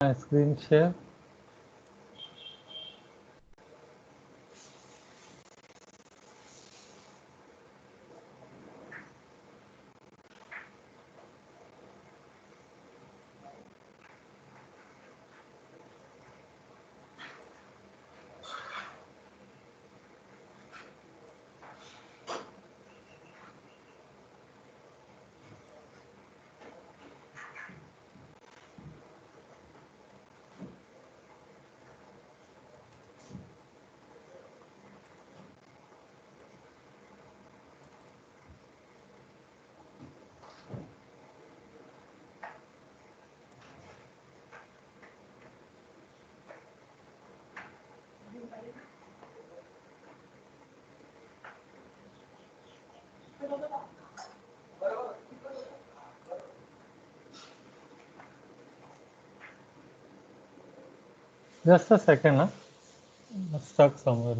my screen share. Just a second, huh? I'm stuck somewhere.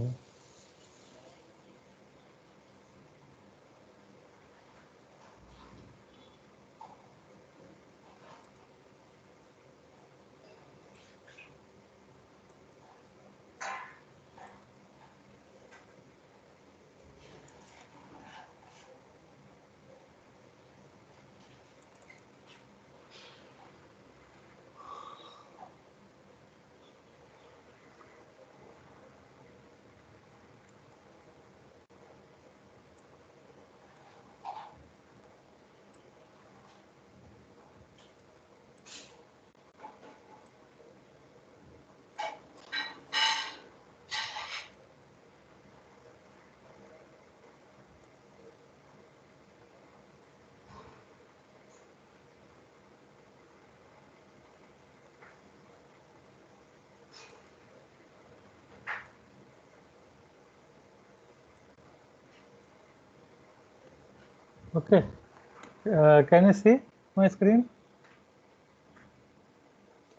Okay. Can you see my screen?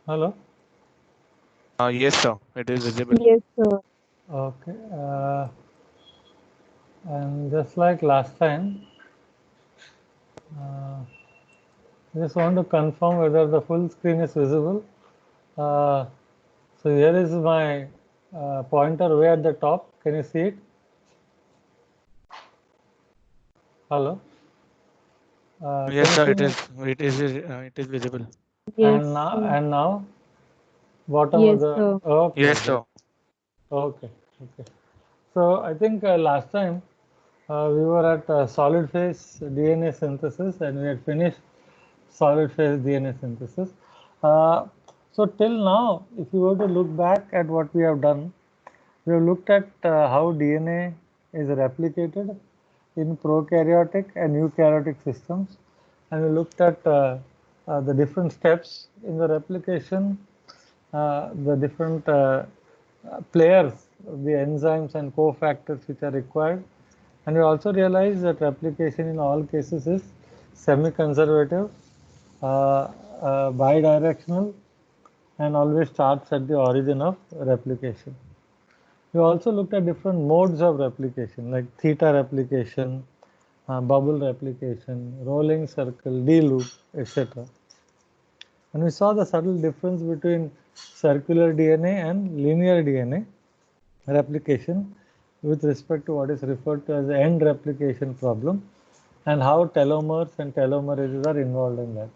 Hello? Yes, sir. It is visible. Yes, sir. Okay. And just like last time, I just want to confirm whether the full screen is visible. Uh, so here is my pointer way at the top. Can you see it? Hello? Yes, Can sir. you see It me? is. It is visible. Yes, sir. And now bottom of Yes, the sir. okay, Yes, great. sir. Okay, okay. So I think last time we were at solid phase DNA synthesis and we had finished solid phase DNA synthesis. Uh, so till now, if you were to look back at what we have done, we have looked at how DNA is replicated in prokaryotic and eukaryotic systems, and we looked at the different steps in the replication, the different players, the enzymes and cofactors which are required, and we also realized that replication in all cases is semi-conservative, bidirectional, and always starts at the origin of replication. We also looked at different modes of replication like theta replication, bubble replication, rolling circle, D loop, etc. And we saw the subtle difference between circular DNA and linear DNA replication with respect to what is referred to as the end replication problem and how telomers and telomerases are involved in that.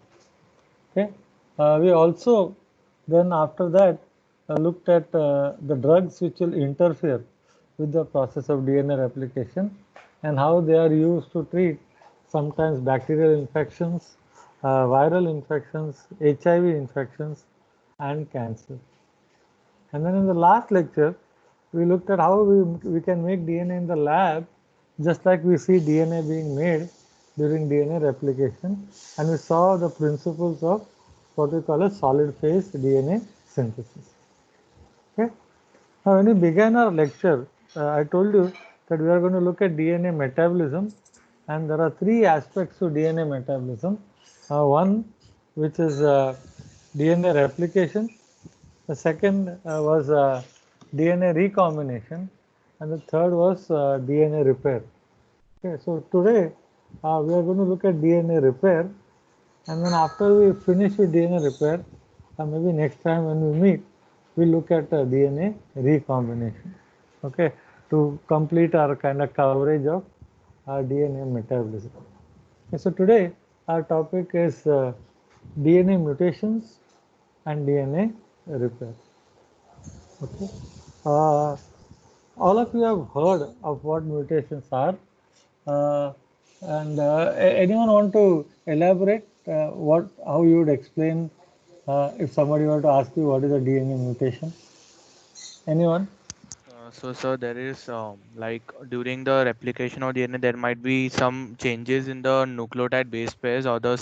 Okay. We also then after that looked at the drugs which will interfere with the process of DNA replication and how they are used to treat sometimes bacterial infections, viral infections, HIV infections, and cancer. And then in the last lecture, we looked at how we can make DNA in the lab, just like we see DNA being made during DNA replication. And we saw the principles of what we call a solid phase DNA synthesis. Okay. Now, when we began our lecture, I told you that we are going to look at DNA metabolism, and there are three aspects to DNA metabolism. One, which is DNA replication. The second was DNA recombination, and the third was DNA repair. Okay, so today we are going to look at DNA repair, and then after we finish with DNA repair, maybe next time when we meet, we look at DNA recombination. Okay, to complete our kind of coverage of DNA metabolism. Okay, so today our topic is DNA mutations and DNA repair. Okay. Uh, all of you have heard of what mutations are, uh, and anyone want to elaborate what how you would explain if somebody were to ask you what is a DNA mutation? Anyone? So, sir, there is like during the replication of DNA, there might be some changes in the nucleotide base pairs or the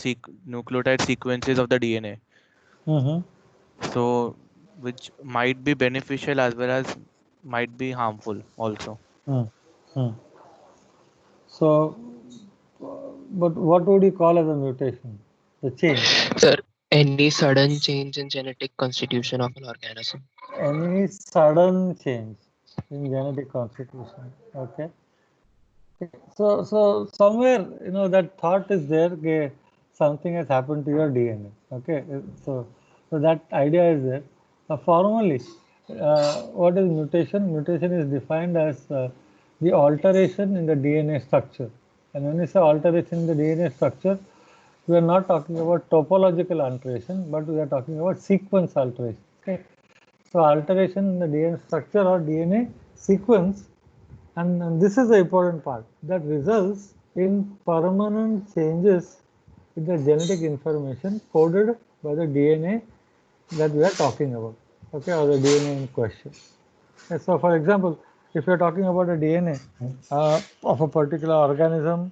nucleotide sequences of the DNA. Mm-hmm. So, which might be beneficial as well as might be harmful also. Mm. Mm. So, but what would you call as a mutation? The change. Sir, any sudden change in genetic constitution of an organism. Any sudden change in genetic constitution. Okay. So somewhere that thought is there. Okay, something has happened to your DNA. Okay, so that idea is there. Formally, what is mutation? Mutation is defined as the alteration in the DNA structure. And when we say alteration in the DNA structure, we are not talking about topological alteration, but we are talking about sequence alteration. Okay, so alteration in the DNA structure or DNA sequence, and this is the important part, that results in permanent changes in the genetic information coded by the DNA that we are talking about, okay, or the DNA in question. So, for example, if you are talking about a DNA of a particular organism,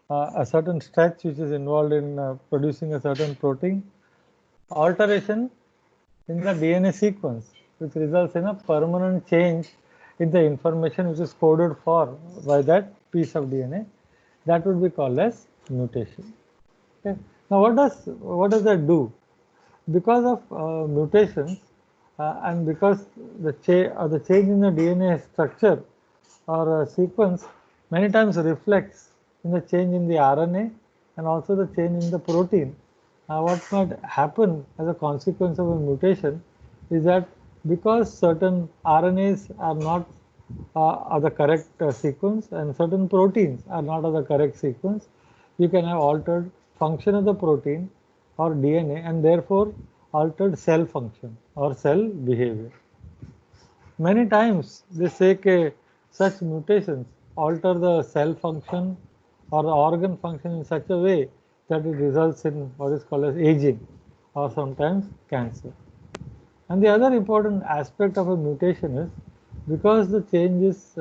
a certain stretch which is involved in producing a certain protein, alteration in the DNA sequence, which results in a permanent change in the information which is coded for by that piece of DNA, that would be called as mutation. Okay. Now, what does that do? Because of mutations and because the change in the DNA structure or sequence many times reflects in the change in the RNA and also the change in the protein. What might happen as a consequence of a mutation is that because certain RNAs are not of the correct sequence and certain proteins are not of the correct sequence, you can have altered function of the protein or DNA and therefore altered cell function or cell behavior. Many times they say that such mutations alter the cell function or the organ function in such a way that it results in what is called as aging or sometimes cancer. And the other important aspect of a mutation is because the change is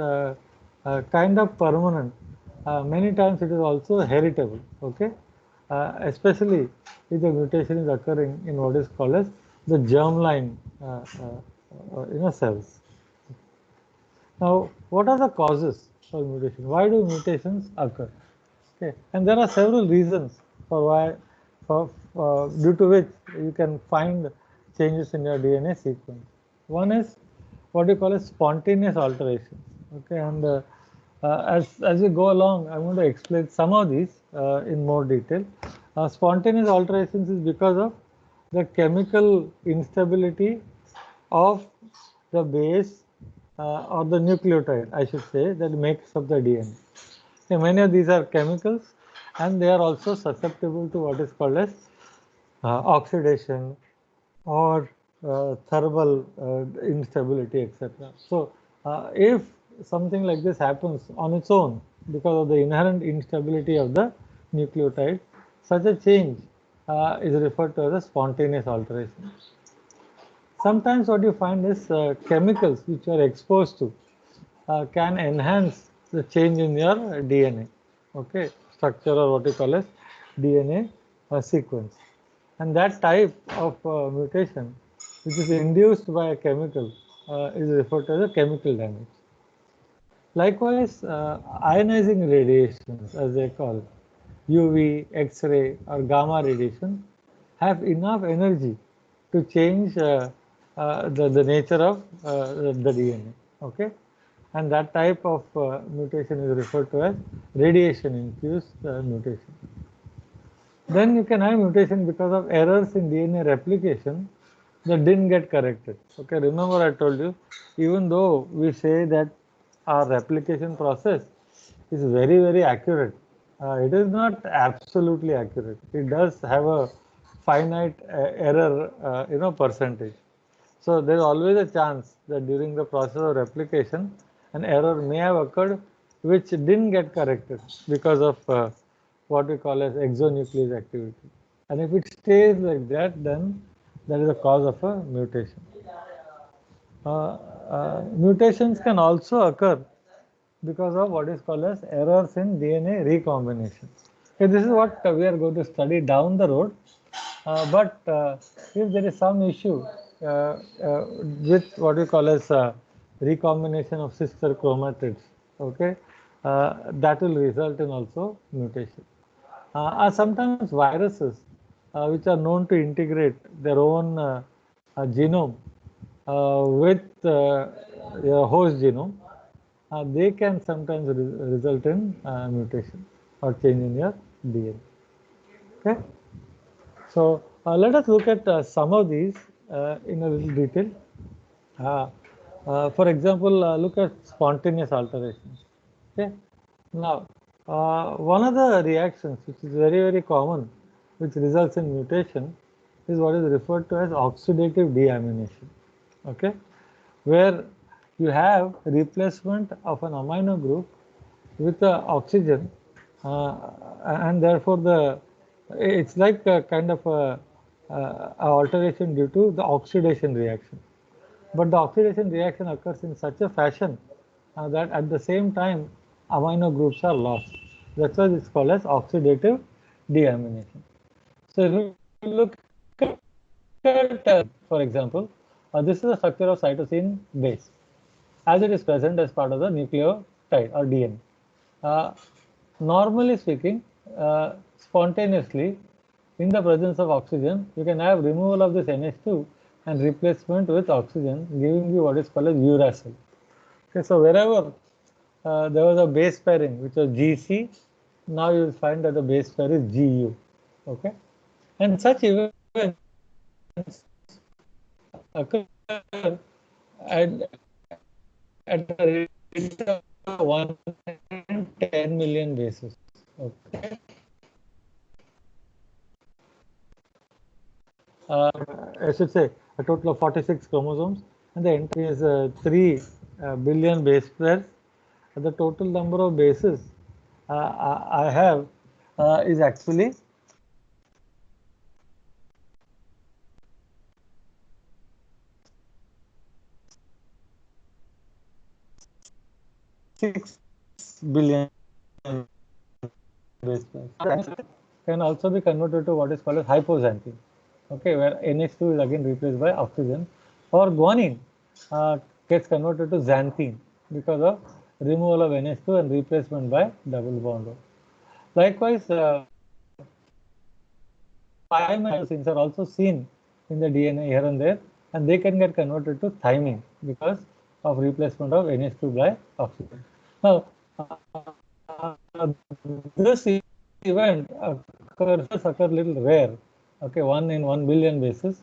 kind of permanent, many times it is also heritable, okay? Especially if the mutation is occurring in what is called as the germline cells. Now, what are the causes for mutation? Why do mutations occur? Okay, and there are several reasons for why, due to which you can find changes in your DNA sequence. One is what you call as spontaneous alterations. Okay, and as we go along, I'm going to explain some of these in more detail. Spontaneous alterations is because of the chemical instability of the base or the nucleotide, I should say, that makes up the DNA. So many of these are chemicals and they are also susceptible to what is called as oxidation or thermal instability, etc. So, if something like this happens on its own because of the inherent instability of the nucleotide, such a change is referred to as a spontaneous alteration. Sometimes what you find is chemicals which you are exposed to can enhance the change in your DNA, okay, structure or what you call as DNA sequence. And that type of mutation, which is induced by a chemical, is referred to as a chemical damage. Likewise, ionizing radiations, as they call UV, X-ray, or gamma radiation, have enough energy to change the nature of the DNA. Okay, and that type of mutation is referred to as radiation-induced mutation. Then you can have mutation because of errors in DNA replication that didn't get corrected. Okay, remember I told you, even though we say that our replication process is very accurate, it is not absolutely accurate. It does have a finite error, percentage. So there is always a chance that during the process of replication, an error may have occurred which didn't get corrected because of what we call as exonuclease activity. And if it stays like that, then that is the cause of a mutation. Mutations can also occur because of what is called as errors in DNA recombination. Okay, this is what we are going to study down the road. But if there is some issue uh, with what we call as recombination of sister chromatids, okay, that will result in also mutation. Are sometimes viruses which are known to integrate their own genome with your host genome, they can sometimes result in mutation or change in your DNA. Okay, so let us look at some of these in a little detail. Uh, for example, look at spontaneous alterations. Okay, now one of the reactions which is very common, which results in mutation, is what is referred to as oxidative deamination. Okay, where you have replacement of an amino group with the oxygen, and therefore it's like a kind of a alteration due to the oxidation reaction. But the oxidation reaction occurs in such a fashion that at the same time amino groups are lost. That's why it's called as oxidative deamination. So if you look at for example, this is the structure of cytosine base as it is present as part of the nucleotide or DNA. Uh, Normally speaking, spontaneously, in the presence of oxygen, you can have removal of this NH2 and replacement with oxygen, giving you what is called as uracil. Okay, so wherever there was a base pairing which was GC, now you will find that the base pair is GU. Okay, and such events occur at a rate of 1 in 10 million bases. Okay, I should say a total of 46 chromosomes, and the entry is 3 billion base pairs. The total number of bases I have is actually 6 billion base pairs. Can also be converted to what is called as hypoxanthine. Okay, where NH2 is again replaced by oxygen, or guanine gets converted to xanthine because of removal of NH2 and replacement by double bond O. Likewise, 5-cytosines are also seen in the DNA here and there, and they can get converted to thymine because of replacement of NH2 by oxygen. Now, this event occur little rare. Okay, 1 in 1 billion basis,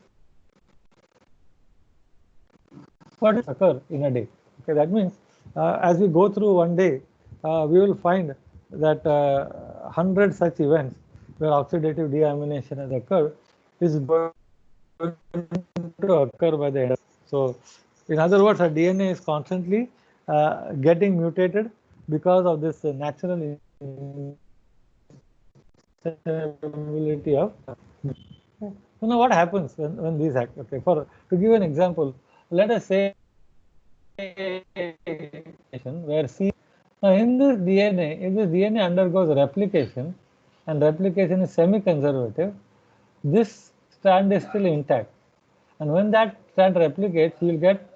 but it occur in a day. Okay, that means as we go through one day, we will find that 100 such events where oxidative deamination has occurred is going to occur by the end. So, in other words, our DNA is constantly getting mutated because of this natural instability of. So now, what happens when these act? Okay, to give an example, let us say where C. Now, in this DNA, if this DNA undergoes replication, and replication is semi-conservative, this strand is still intact. And when that strand replicates, you will get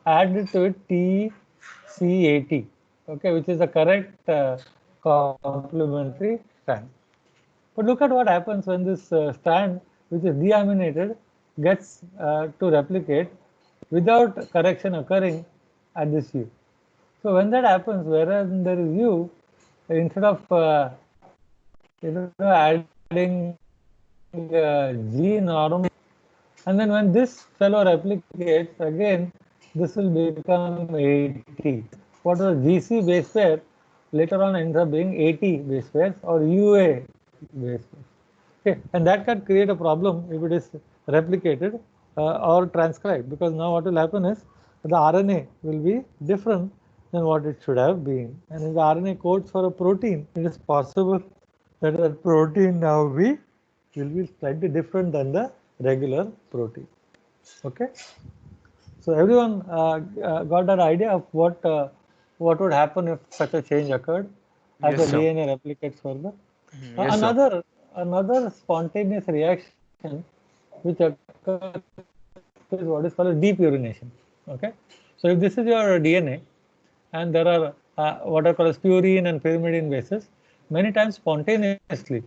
added to it TCAT, okay, which is the correct complementary strand. But look at what happens when this strand, which is deaminated, gets to replicate without correction occurring at this U. So when that happens, whereas there is U, instead of adding G normal, And then when this fellow replicates, again, this will become 80. What was GC base pair later on ends up being 80 base pairs or UA base pairs. Okay, and that can create a problem if it is replicated or transcribed, because now what will happen is the RNA will be different than what it should have been. And if the RNA codes for a protein, it is possible that the protein now will be slightly different than the regular protein. Okay, so everyone got that idea of what would happen if such a change occurred as Yes, the sir. DNA replicates further. Yes, sir. Another spontaneous reaction which occurs is what is called as depurination. Okay, so if this is your DNA and there are what are called as purine and pyrimidine bases, many times spontaneously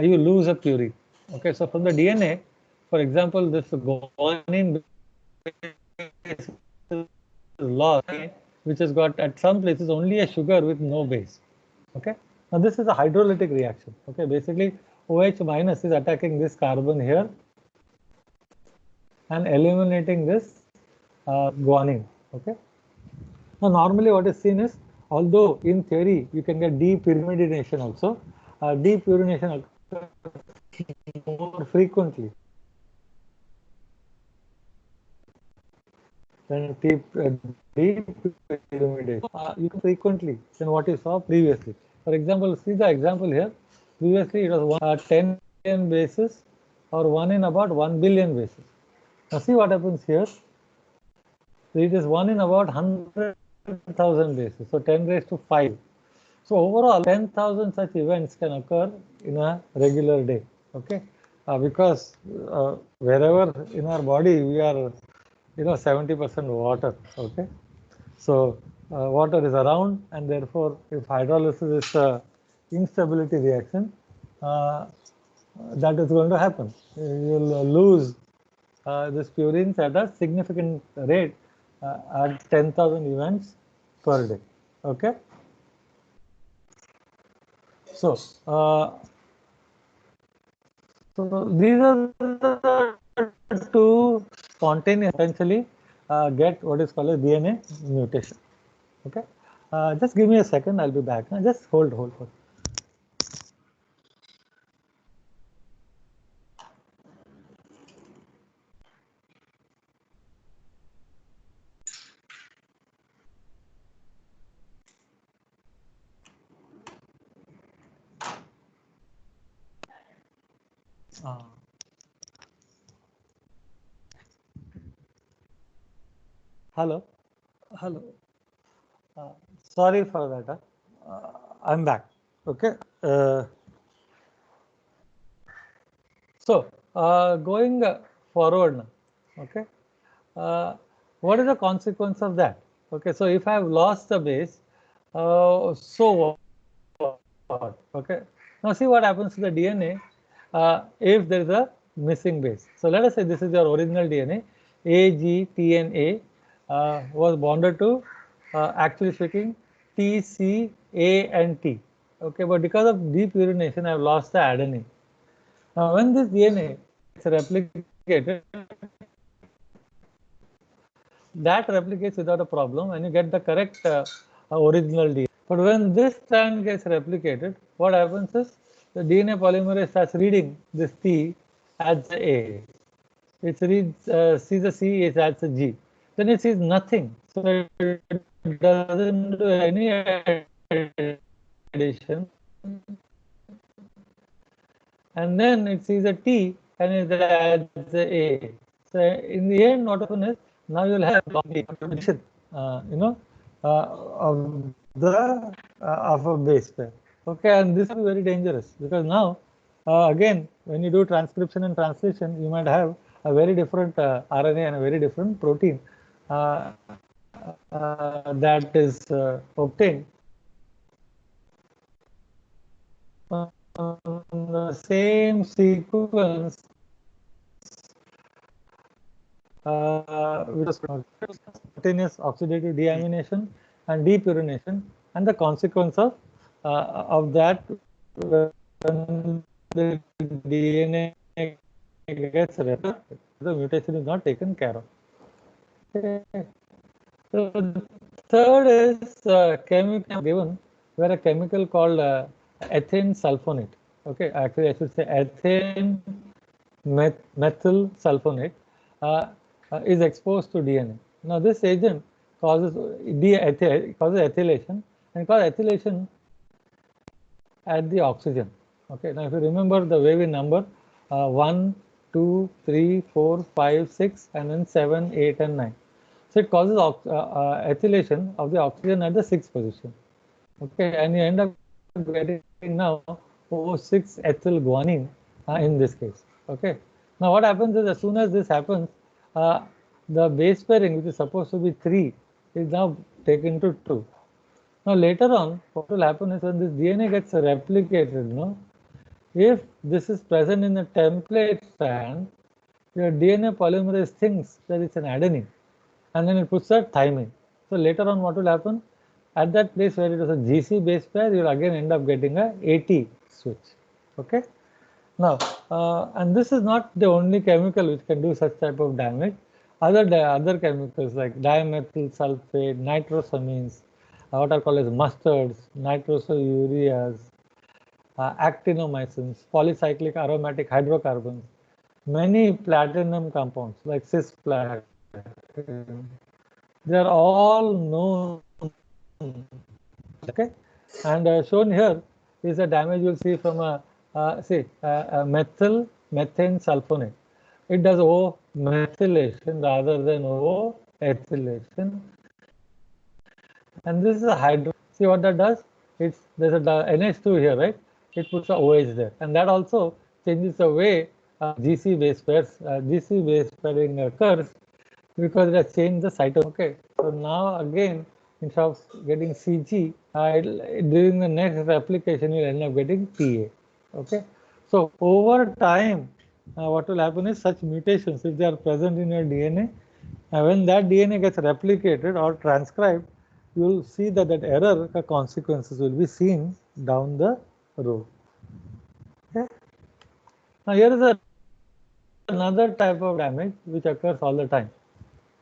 you lose a purine. Okay, so from the DNA, for example, this guanine base is lost, which has got at some places only a sugar with no base. Okay, now this is a hydrolytic reaction. Okay, basically OH minus is attacking this carbon here and eliminating this guanine. Okay, now normally what is seen is, although in theory you can get depurinidination also, depurination occurs more frequently than depurimidation. You can frequently than what you saw previously. For example, see the example here. Previously it was 10 billion bases or 1 in about 1 billion bases. Now see what happens here. So it is 1 in about 100,000 bases, so 10 raised to 5. So overall, 10,000 such events can occur in a regular day. Okay, because wherever in our body we are, 70% water. Okay, so water is around, and therefore, if hydrolysis is a instability reaction, uh, that is going to happen. You will lose this purines at a significant rate at 10,000 events per day. Okay, so these are the two spontaneous essentially get what is called a DNA mutation. Okay, just give me a second. I'll be back. Just hold. Uh, hello, hello. Uh, Sorry for that. I'm back. Okay. So going forward now. Okay. Uh, what is the consequence of that? Okay. So if I have lost the base, so what? Okay. Now see what happens to the DNA if there is a missing base. So let us say this is your original DNA. AGTNA was bonded to, actually speaking, TCA and T. Okay, but because of depurination, I have lost the adenine. Now, when this DNA gets replicated, that replicates without a problem, and you get the correct original DNA. But when this strand gets replicated, what happens is the DNA polymerase starts reading this T as a A. It reads, sees a C, it adds a G. Then it sees nothing. So it doesn't do any addition. And then it sees a T and it adds a A. So in the end, what happens is now you'll have addition, of of a base pair. Okay, and this is very dangerous because now, again, when you do transcription and translation, you might have a very different RNA and a very different protein that is obtained from the same sequence which is spontaneous oxidative deamination and depurination, and the consequence of that when the DNA gets replicated. the mutation is not taken care of. Okay. So the third is chemical given where a chemical called ethane sulfonate. Okay, actually I should say ethane methyl sulfonate uh, is exposed to DNA. Now this agent causes causes ethylation and causes ethylation at the oxygen. Okay, now if you remember the way we number 1, 2, 3, 4, 5, 6 and then 7, 8 and 9. So it causes ethylation of the oxygen at the 6th position. Okay, and you end up getting now O6-ethyl guanine in this case. Okay, now what happens is as soon as this happens, uh, the base pairing, which is supposed to be 3, is now taken to 2. Now later on, what will happen is when this DNA gets replicated, no, if this is present in the template strand, your DNA polymerase thinks that it's an adenine, and then it puts a thymine. So later on, what will happen? At that place where it was a GC base pair, you'll again end up getting a AT switch. Okay. Now, and this is not the only chemical which can do such type of damage. Other chemicals like dimethyl sulfate, nitrosamines, what are called as mustards, nitrosoureas, actinomycins, polycyclic aromatic hydrocarbons, many platinum compounds like cisplatin, they are all known. Okay, and shown here is the damage you'll see from a methyl methane sulfonate. It does O methylation rather than O ethylation, and this is a hydro. See what that does? There's a NH2 here, right? It puts a OH there, and that also changes the way GC base pairs GC base pairing occurs because it has changed the cytosine. Okay, so now again, instead of getting CG, during the next replication, you'll end up getting PA. Okay, so over time, what will happen is such mutations, if they are present in your DNA, when that DNA gets replicated or transcribed, you will see that error consequences will be seen down the road. Okay. Now here is another type of damage which occurs all the time.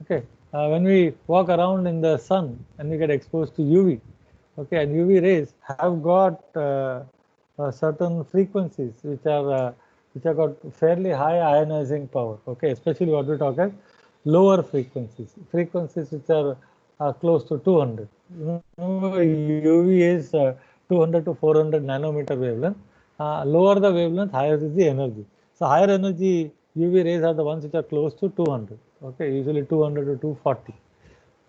Okay, when we walk around in the sun and we get exposed to UV, okay, and UV rays have got certain frequencies which have got fairly high ionizing power. Okay, especially what we talk as lower frequencies which are close to 200. UV is 200 to 400 nanometer wavelength. Lower the wavelength, higher is the energy. So higher energy UV rays are the ones which are close to 200. Okay, usually 200 to 240.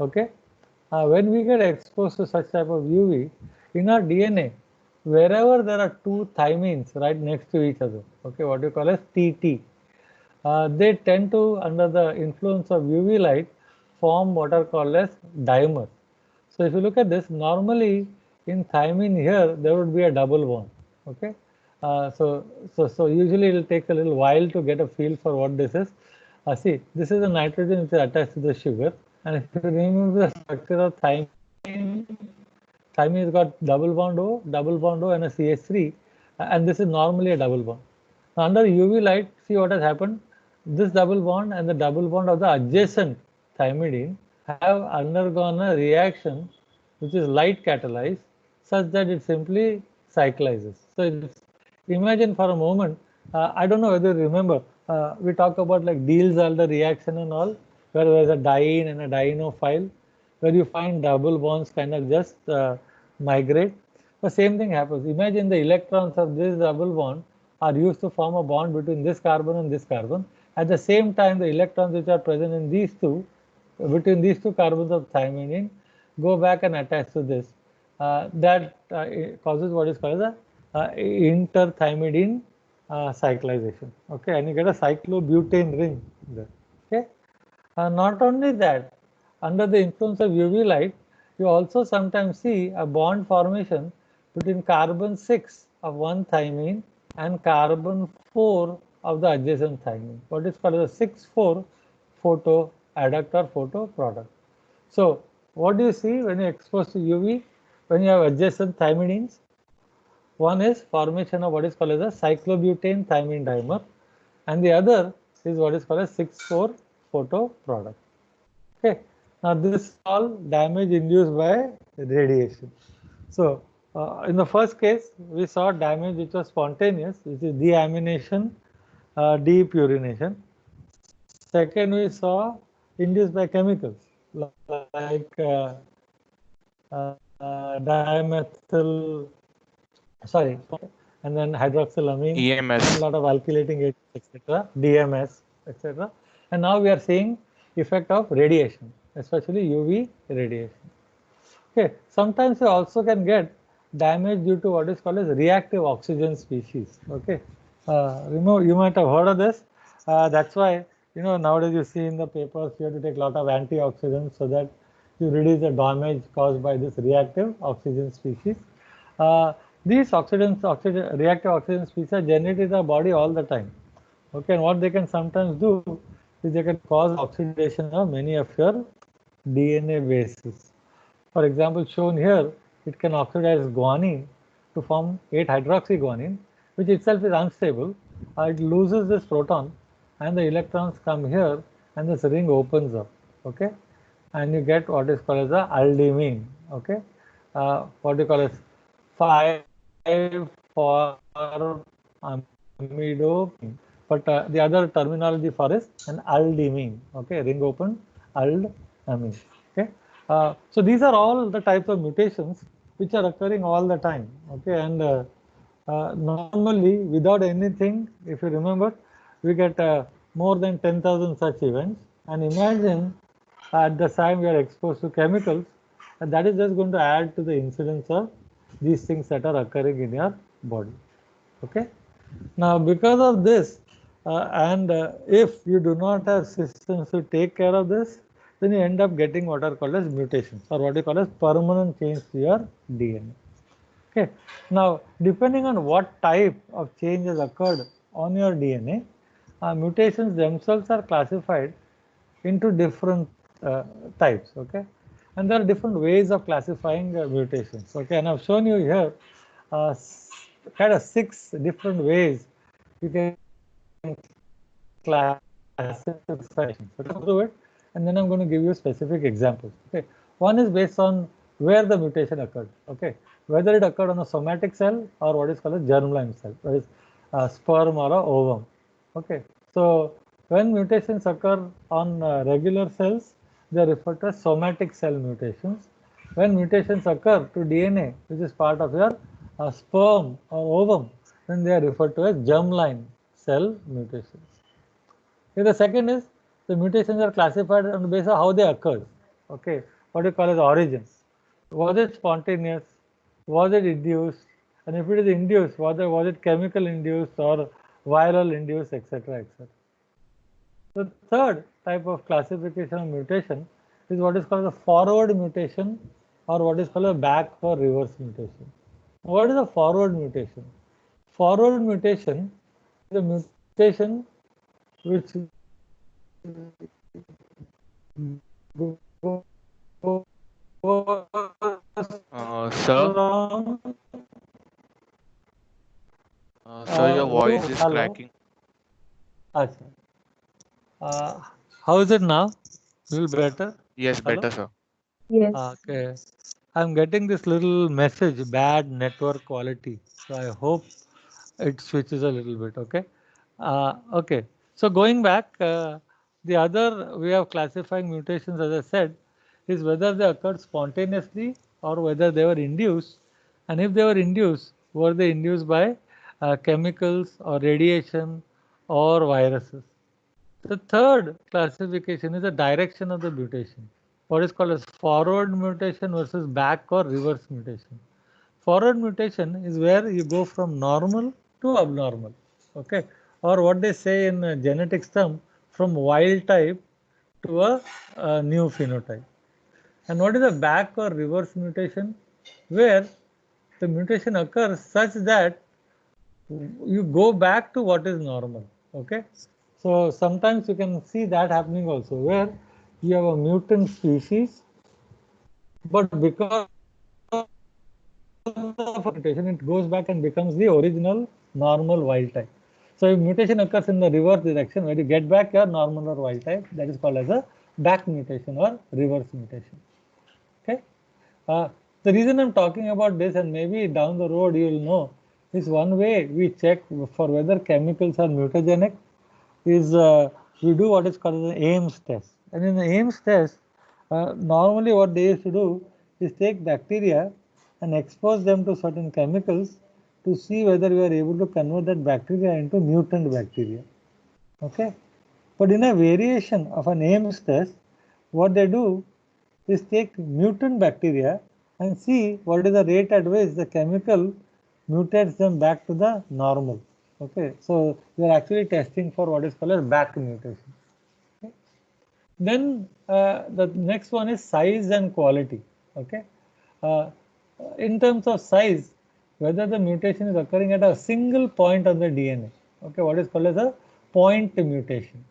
Okay, when we get exposed to such type of UV in our DNA, wherever there are two thymines right next to each other, okay, what you call as TT, they tend to, under the influence of UV light, form what are called as dimers. So if you look at this, normally in thymine here there would be a double bond. Okay, so usually it will take a little while to get a feel for what this is. See, this is a nitrogen which is attached to the sugar, and if you remove the structure of thymine, thymine has got double bond O, and a CH3, and this is normally a double bond. Now, under UV light, see what has happened. This double bond and the double bond of the adjacent thymidine have undergone a reaction which is light catalyzed such that it simply cyclizes. So imagine for a moment, I don't know whether you remember, we talk about like Diels-Alder reaction and all, where there's a diene and a dienophile, where you find double bonds kind of just migrate. The same thing happens. Imagine the electrons of this double bond are used to form a bond between this carbon and this carbon. At the same time, the electrons which are present in these two, between these two carbons of thymidine, go back and attach to this. That causes what is called as a interthymidine cyclization. Okay, and you get a cyclobutane ring there. Okay, not only that, under the influence of UV light, you also sometimes see a bond formation between carbon 6 of one thymine and carbon 4 of the adjacent thymine. What is called as a 6,4 photo adduct or photo product. So, what do you see when you expose to UV? When you have adjacent thymidines, one is formation of what is called as a cyclobutane thymine dimer, and the other is what is called a 6,4 photo product. Okay. Now this is all damage induced by radiation. So in the first case, we saw damage which was spontaneous, which is deamination, depurination. Second, we saw induced by chemicals like dimethyl, sorry, and then hydroxylamine, and a EMS. lot of alkylating agents, etc., DMS, etc. And now we are seeing effect of radiation, especially UV radiation. Okay, sometimes you also can get damage due to what is called as reactive oxygen species. Okay, you might have heard of this. That's why nowadays you see in the papers you have to take a lot of antioxidants so that you reduce the damage caused by this reactive oxygen species. Uh, these reactive oxygen species are generated in the body all the time. Okay, and what they can sometimes do is they can cause oxidation of many of your DNA bases. For example, shown here, it can oxidize guanine to form 8-hydroxyguanine, which itself is unstable. It loses this proton, and the electrons come here, and this ring opens up. Okay, and you get what is called as the aldimine. Okay, what do you call as 5,4-amidopene, but the other terminology for is an aldimine. Okay, ring open aldamine. Okay, so these are all the types of mutations which are occurring all the time. Okay, and normally without anything, if you remember, we get more than 10,000 such events. And imagine at the time we are exposed to chemicals, and that is just going to add to the incidence of these things that are occurring in your body. Okay. Now, because of this, and if you do not have systems to take care of this, then you end up getting what are called as mutations, or what you call as permanent change to your DNA. Okay. Now, depending on what type of change has occurred on your DNA, mutations themselves are classified into different types. Okay, and there are different ways of classifying mutations. Okay, and I've shown you here kind of 6 different ways you can classify mutations. So go through it, and then I'm going to give you specific examples. Okay, one is based on where the mutation occurred. Okay, whether it occurred on a somatic cell or what is called a germline cell, that is a sperm or a ovum. Okay, so when mutations occur on regular cells, they are referred to as somatic cell mutations. When mutations occur to DNA, which is part of your sperm or ovum, then they are referred to as germline cell mutations. Okay, the second is the mutations are classified on the basis of how they occurred. Okay, what you call as origin. Was it spontaneous? Was it induced? And if it is induced, was it chemical induced or viral induced, etc., etc. The third type of classification of mutation is what is called a forward mutation or what is called a back or reverse mutation. What is a forward mutation? Forward mutation is a mutation which Sir, from sir, your to voice is hello. cracking. Acha. Uh, how is it now? Little better. Yes, Hello. better, sir. Yes. Okay. I'm getting this little message, bad network quality. So I hope it switches a little bit. Okay. Okay. So going back, the other way of classifying mutations, as I said, is whether they occurred spontaneously or whether they were induced. And if they were induced, were they induced by chemicals or radiation or viruses? The third classification is the direction of the mutation. What is called as forward mutation versus back or reverse mutation. Forward mutation is where you go from normal to abnormal. Okay, or what they say in genetics term, from wild type to a new phenotype. And what is a back or reverse mutation? Where the mutation occurs such that you go back to what is normal. Okay, so sometimes you can see that happening also, where you have a mutant species, but because of mutation, it goes back and becomes the original normal wild type. So if mutation occurs in the reverse direction, where you get back your normal or wild type, that is called as a back mutation or reverse mutation. Okay. The reason I'm talking about this, and maybe down the road you will know, is one way we check for whether chemicals are mutagenic is we do what is called an Ames test. And in the Ames test, normally what they used to do is take bacteria and expose them to certain chemicals to see whether we are able to convert that bacteria into mutant bacteria. Okay. But in a variation of an Ames test, what they do is take mutant bacteria and see what is the rate at which the chemical mutates them back to the normal. Okay, so you are actually testing for what is called as back mutation. Okay. Then the next one is size and quality. Okay, uh, in terms of size, whether the mutation is occurring at a single point on the DNA. Okay, what is called as a point mutation.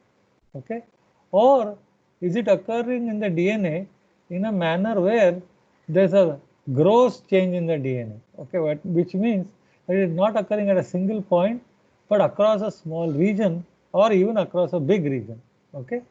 Okay, or is it occurring in the DNA in a manner where there's a gross change in the DNA. Okay, which means that it is not occurring at a single point but across a small region or even across a big region. Okay,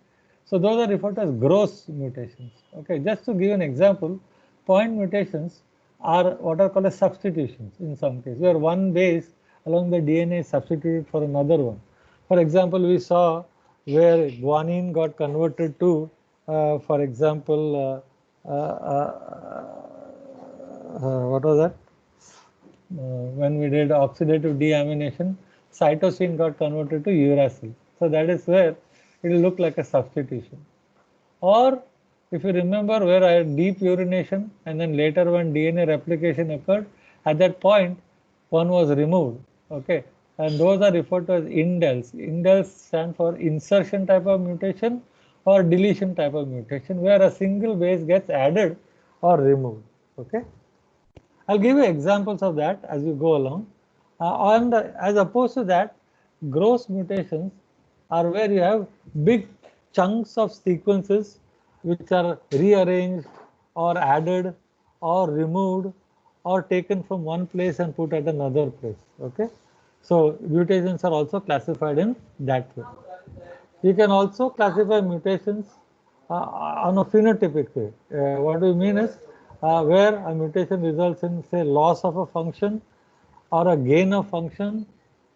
so those are referred to as gross mutations. Okay, just to give an example, point mutations are what are called as substitutions in some cases, where one base along the DNA is substituted for another one. For example, we saw where guanine got converted to, for example, what was that? When we did oxidative deamination, cytosine got converted to uracil. So that is where it will look like a substitution. Or if you remember where I had deep urination and then later when DNA replication occurred, at that point one was removed. Okay, and those are referred to as indels. Indels stand for insertion type of mutation or deletion type of mutation, where a single base gets added or removed. Okay, I'll give you examples of that as we go along. As opposed to that, gross mutations are where you have big chunks of sequences which are rearranged or added or removed or taken from one place and put at another place. Okay, so mutations are also classified in that way. You can also classify mutations on a phenotypic way. What we mean is where a mutation results in, say, loss of a function or a gain of function,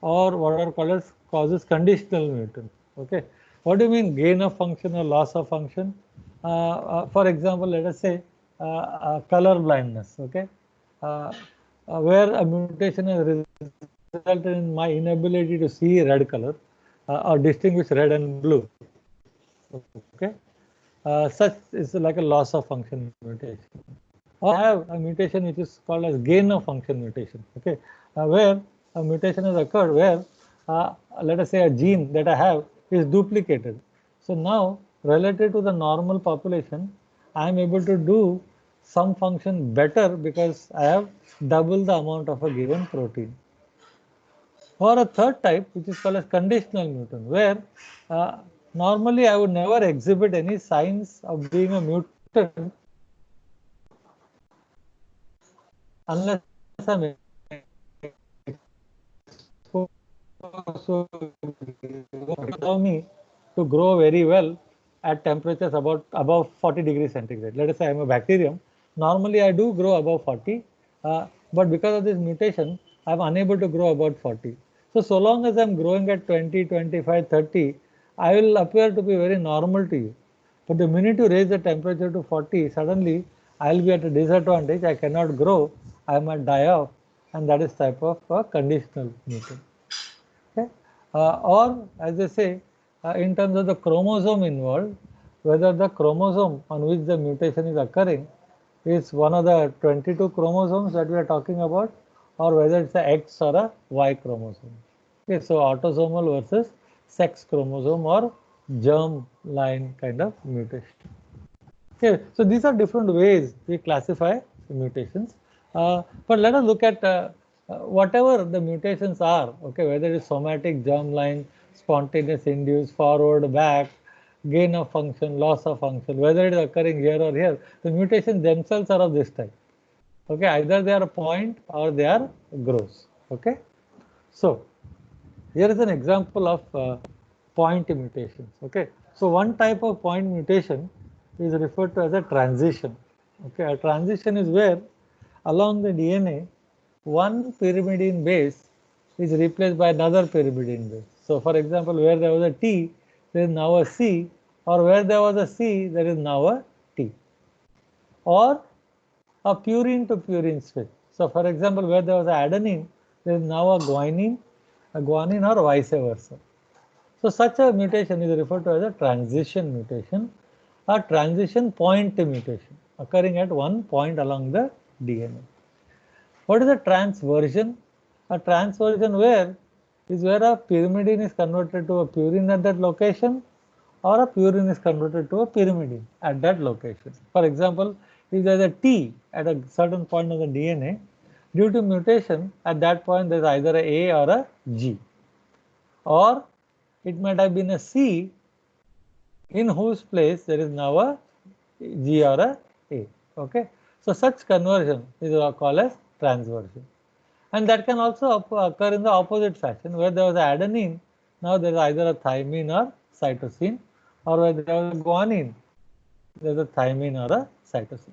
or what are called as causes conditional mutants. Okay, what do you mean gain of function or loss of function? For example, let us say color blindness. Okay, where a mutation has resulted in my inability to see red color or distinguish red and blue. Okay, such is like a loss of function mutation. Or I have a mutation which is called as gain of function mutation. Okay, where a mutation has occurred where let us say a gene that I have is duplicated. So now relative to the normal population, I am able to do some function better because I have double the amount of a given protein. Or a third type, which is called as conditional mutant, where normally I would never exhibit any signs of being a mutant unless I'm so allow me to grow very well at temperatures about above 40 degrees centigrade. Let us say I'm a bacterium. Normally I do grow above 40, but because of this mutation, I'm unable to grow about 40. So long as I'm growing at 20, 25, 30, I will appear to be very normal to you. But the minute you raise the temperature to 40, suddenly I'll be at a disadvantage. I cannot grow. I might die off, and that is type of conditional mutation. Okay, or as they say, in terms of the chromosome involved, whether the chromosome on which the mutation is occurring is one of the 22 chromosomes that we are talking about, or whether it's a X or a Y chromosome. Okay, so autosomal versus sex chromosome or germ line kind of mutation. Okay, so these are different ways we classify mutations. But let us look at whatever the mutations are, okay, whether it is somatic, germline, spontaneous, induced, forward, back, gain of function, loss of function, whether it is occurring here or here, the mutations themselves are of this type. Okay, either they are point or they are gross. Okay, so Here is an example of point mutations. Okay, so one type of point mutation is referred to as a transition. Okay, a transition is where along the DNA one pyrimidine base is replaced by another pyrimidine base. So, for example, where there was a T, there is now a C, or where there was a C, there is now a T, or a purine to purine switch. So, for example, where there was a adenine, there is now a guanine, or vice versa. So, such a mutation is referred to as a transition mutation, or transition point mutation occurring at one point along the DNA. What is a transversion? A transversion where a pyrimidine is converted to a purine at that location, or a purine is converted to a pyrimidine at that location. For example, if there is a T at a certain point of the DNA, due to mutation at that point there is either a A or a G, or it might have been a C in whose place there is now a G or a A. Okay, so such conversion is called as transversion. And that can also occur in the opposite fashion, where there was adenine, now there is either a thymine or cytosine, or where there was a guanine, there is a thymine or a cytosine.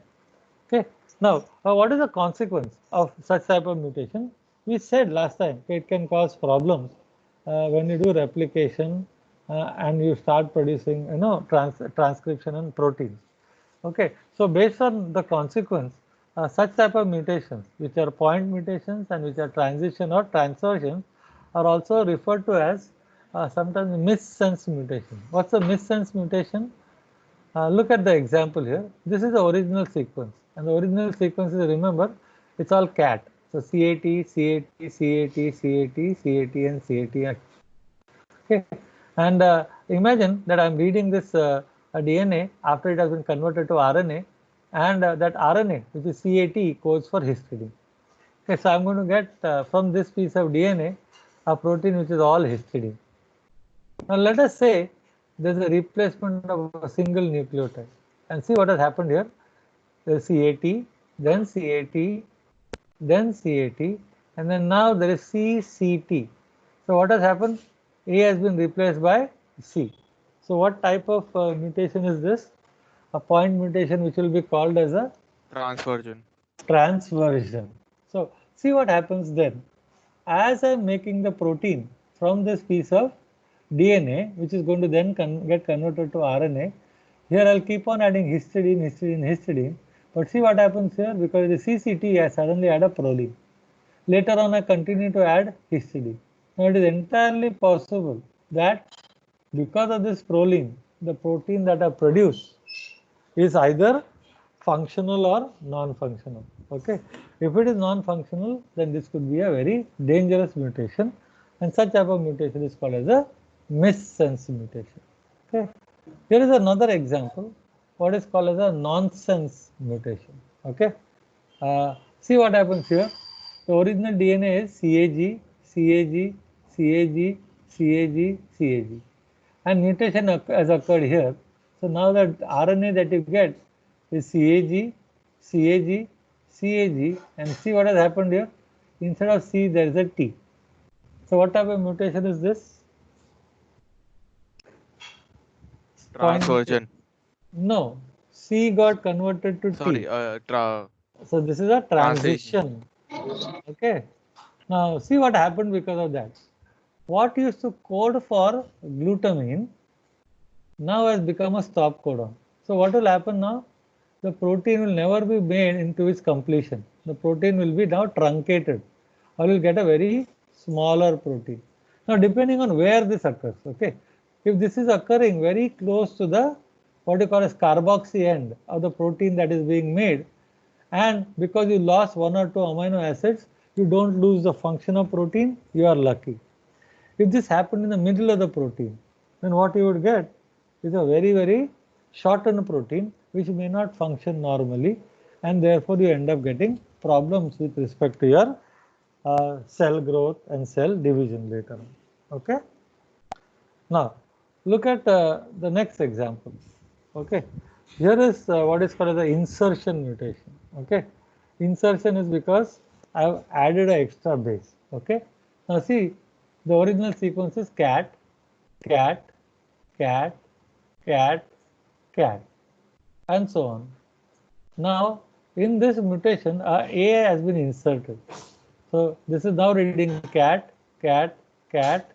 Okay. Now, what is the consequence of such type of mutation? We said last time it can cause problems when you do replication and you start producing, transcription and proteins. Okay, so based on the consequence, such type of mutations, which are point mutations and which are transition or transversion, are also referred to as sometimes missense mutation. What's a missense mutation? Look at the example here. This is the original sequence, and the original sequence is, remember, it's all CAT. So CAT, CAT, CAT, CAT, CAT, and CAT. Okay, and imagine that I'm reading this DNA after it has been converted to RNA, and that RNA, which is CAT, codes for histidine. Okay, so I'm going to get from this piece of DNA a protein which is all histidine. Now let us say there's a replacement of a single nucleotide, and see what has happened here. There's CAT, then CAT, then CAT, and then now there is CCT. So what has happened? A has been replaced by C. So what type of mutation is this? A point mutation which will be called as a Transversion. transversion. So see what happens then. As I am making the protein from this piece of DNA, which is going to then get converted to RNA, here I'll keep on adding histidine, histidine, histidine. But see what happens here, because the CCT, I suddenly add a proline. Later on, I continue to add histidine. Now, it is entirely possible that because of this proline, the protein that I produce is either functional or non-functional. Okay, if it is non-functional, then this could be a very dangerous mutation, and such type of mutation is called as a missense mutation. Okay, here is another example, what is called as a nonsense mutation. Okay, see what happens here. The original DNA is CAG, CAG, CAG, CAG, CAG, and mutation has occurred here. So now that RNA that you get is CAG, CAG, CAG, and see what has happened here. Instead of C, there is a T. So what type of mutation is this? Transversion. No, C got converted to Sorry, T. So this is a translation. transition. Okay. Now see what happened because of that. What used to code for glutamine now has become a stop codon. So what will happen now? The protein will never be made into its completion. The protein will be now truncated, or will get a very smaller protein. Now depending on where this occurs, okay, if this is occurring very close to the what you call as carboxy end of the protein that is being made, and because you lost one or two amino acids, you don't lose the function of protein, you are lucky. If this happened in the middle of the protein, then what you would get is a very, very shortened protein which may not function normally, and therefore you end up getting problems with respect to your cell growth and cell division later on. Okay. Now look at the next example. Okay. Here is what is called as the insertion mutation. Okay. Insertion is because I have added an extra base. Okay. Now see, the original sequence is cat, cat, cat, cat, cat, and so on. Now, in this mutation, A has been inserted. So this is now reading cat, cat, cat.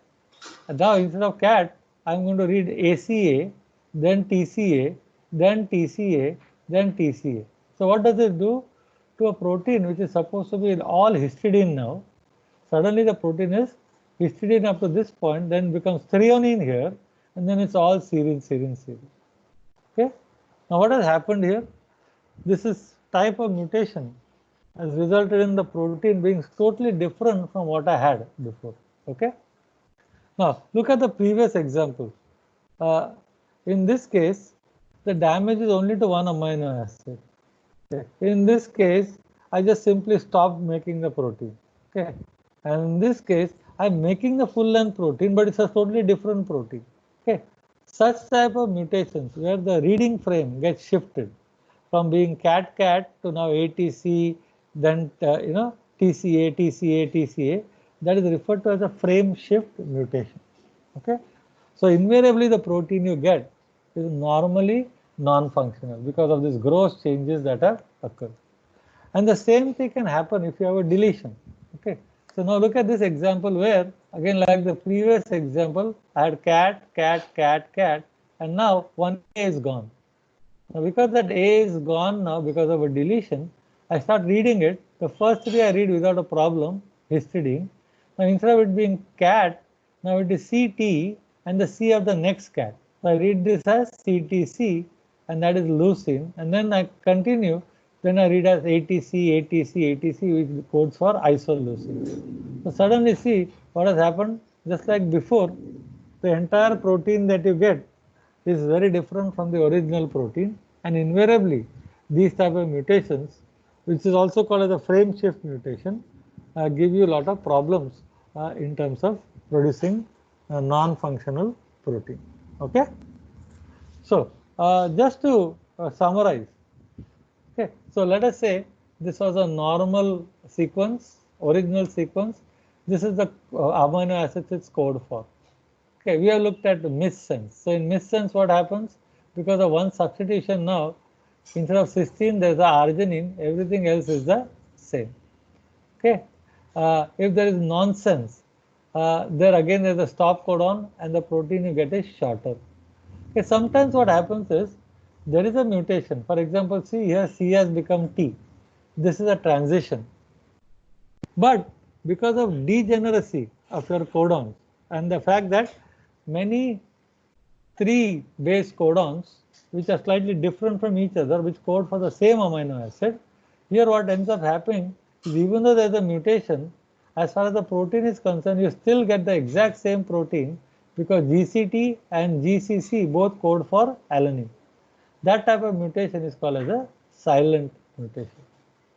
And now instead of cat, I'm going to read ACA, then TCA, then TCA, then TCA. So what does it do to a protein which is supposed to be in all histidine now? Suddenly the protein is histidine up to this point, then becomes threonine here, and then it's all serine, serine, serine. Okay. Now what has happened here? This is type of mutation has resulted in the protein being totally different from what I had before. Okay. Now look at the previous example. In this case, the damage is only to one amino acid. Okay. In this case, I just simply stopped making the protein. Okay. And in this case, I'm making the full length protein, but it's a totally different protein. Okay. Such type of mutations where the reading frame gets shifted from being cat to now ATC, then TCA, TCA, TCA. That is referred to as a frame shift mutation. Okay. So invariably the protein you get is normally non-functional because of these gross changes that have occurred. And the same thing can happen if you have a deletion. Okay. So now look at this example where, again, like the previous example, I had cat, cat, cat, cat, and now one A is gone. Now because that A is gone now because of a deletion, I start reading it. The first three I read without a problem, histidine. Now instead of it being cat, now it is CT and the C of the next cat. So I read this as CTC and that is leucine, and then I continue, then I read as ATC, ATC, ATC, which codes for isoleucine. So suddenly see what has happened, just like before, the entire protein that you get is very different from the original protein, and invariably these type of mutations, which is also called as a frame shift mutation, give you a lot of problems in terms of producing a non-functional protein. Okay. So just to summarize, okay, so let us say this was a normal sequence, original sequence. This is the amino acids it's code for. Okay, we have looked at missense. So in missense, what happens? Because of one substitution now, instead of cysteine, there is a arginine. Everything else is the same. Okay. If there is nonsense, there again there is a stop codon, and the protein you get is shorter. Okay. Sometimes what happens is there is a mutation. For example, see here C has become T. This is a transition. But because of degeneracy of your codons and the fact that many 3 base codons which are slightly different from each other, which code for the same amino acid, here what ends up happening is even though there is a mutation, as far as the protein is concerned, you still get the exact same protein because GCT and GCC both code for alanine. That type of mutation is called as a silent mutation.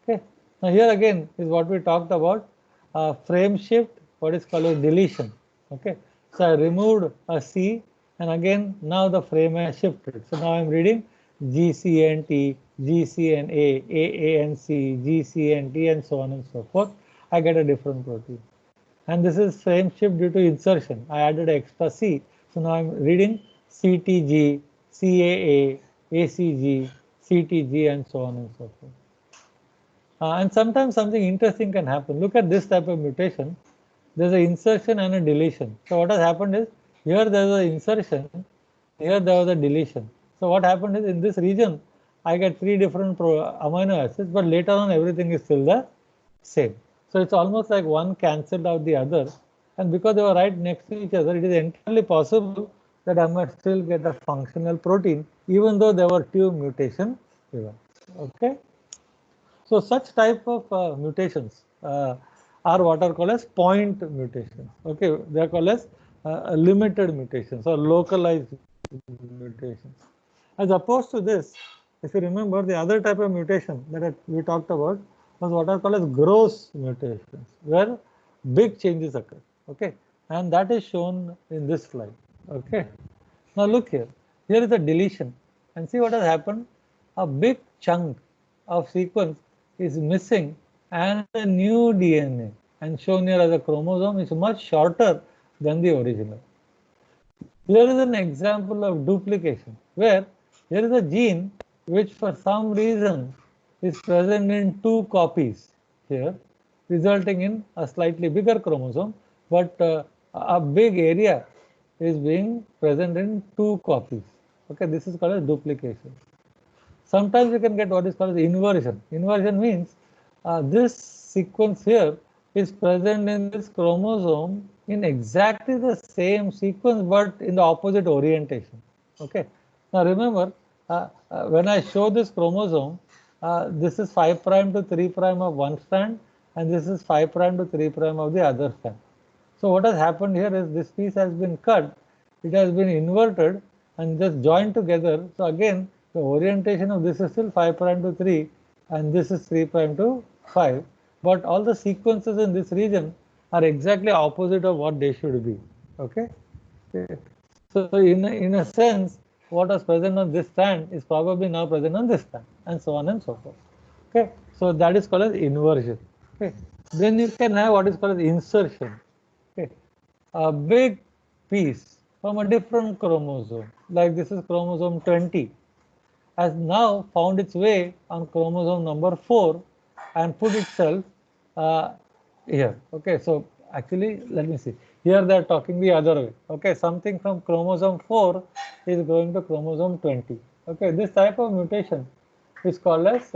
Okay. Now here again is what we talked about, frame shift, what is called a deletion. Okay. So I removed a C, and again now the frame has shifted. So now I am reading GCNT, GCNA, AANC, GCNT, and so on and so forth. I get a different protein. And this is frame shift due to insertion. I added extra C. So now I'm reading CTG, CAA, ACG, CTG, and so on and so forth. And sometimes something interesting can happen. Look at this type of mutation. There's an insertion and a deletion. So what has happened is, here there was an insertion, here there was a deletion. So what happened is, in this region, I get 3 different amino acids, but later on everything is still the same. So it's almost like one cancelled out the other. And because they were right next to each other, it is entirely possible that I might still get a functional protein, even though there were 2 mutation events. Okay. So such type of mutations are what are called as point mutations. Okay, they are called as limited mutations or localized mutations. As opposed to this, if you remember, the other type of mutation that we talked about was what are called as gross mutations, where big changes occur. Okay, and that is shown in this slide. Okay, now look here. Here is a deletion, and see what has happened. A big chunk of sequence is missing, and a new DNA, and shown here as a chromosome, is much shorter than the original. Here is an example of duplication, where here is a gene which for some reason is present in two copies here, resulting in a slightly bigger chromosome, but a big area is being present in two copies. Okay, this is called as duplication. Sometimes you can get what is called as inversion. Inversion means this sequence here is present in this chromosome in exactly the same sequence but in the opposite orientation. Okay. Now remember, when I show this chromosome, this is 5 prime to 3 prime of one strand and this is 5 prime to 3 prime of the other strand. So what has happened here is this piece has been cut, it has been inverted and just joined together. So again, the orientation of this is still 5 prime to 3 and this is 3 prime to 5. But all the sequences in this region are exactly opposite of what they should be. Okay. So in a sense, what was present on this strand is probably now present on this strand, and so on and so forth. Okay. So that is called as inversion. Okay. Then you can have what is called as insertion. Okay. A big piece from a different chromosome, like this is chromosome 20, has now found its way on chromosome number 4 and put itself uh, here. Okay, so actually, let me see. Here they are talking the other way. Okay, something from chromosome 4 is going to chromosome 20. Okay, this type of mutation is called as,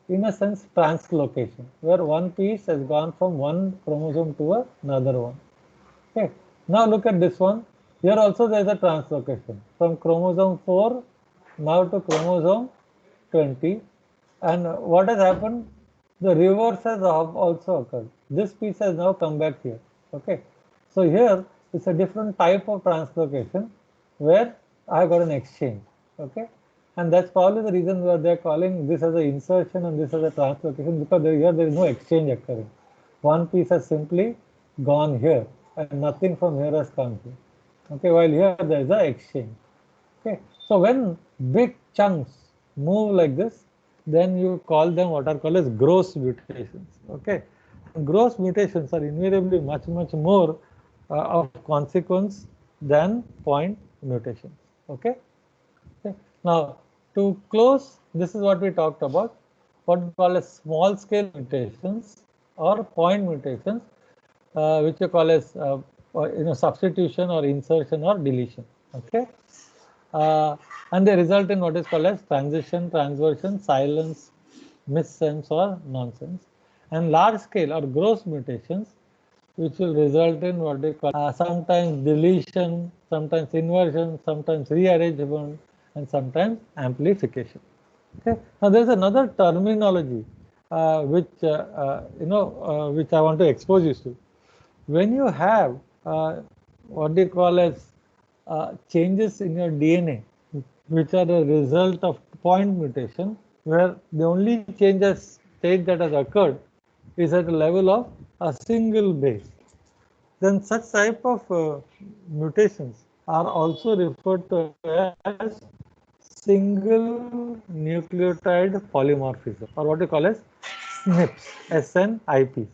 in a sense, translocation, where one piece has gone from one chromosome to another one. Okay. Now look at this one. Here also there is a translocation from chromosome 4 now to chromosome 20. And what has happened? The reverse has also occurred. This piece has now come back here. Okay. So here it's a different type of translocation where I got an exchange. Okay. And that's probably the reason why they're calling this as an insertion and this as a translocation, because here there is no exchange occurring. One piece has simply gone here and nothing from here has come here. Okay, while here there is a exchange. Okay, so when big chunks move like this, then you call them what are called as gross mutations. Okay, and gross mutations are invariably much more of consequence than point mutations. Okay. Okay. Now, to close, this is what we talked about, what we call as small scale mutations or point mutations, which you call as substitution or insertion or deletion. Okay, and they result in what is called as transition, transversion, silence, missense or nonsense. And large scale or gross mutations, which will result in what they call sometimes deletion, sometimes inversion, sometimes rearrangement, and sometimes amplification. Okay. Now there is another terminology which I want to expose you to. When you have what they call as changes in your DNA, which are the result of point mutation, where the only change that has occurred is at the level of a single base, then such type of mutations are also referred to as single nucleotide polymorphism, or what you call as SNPs, SNIPs.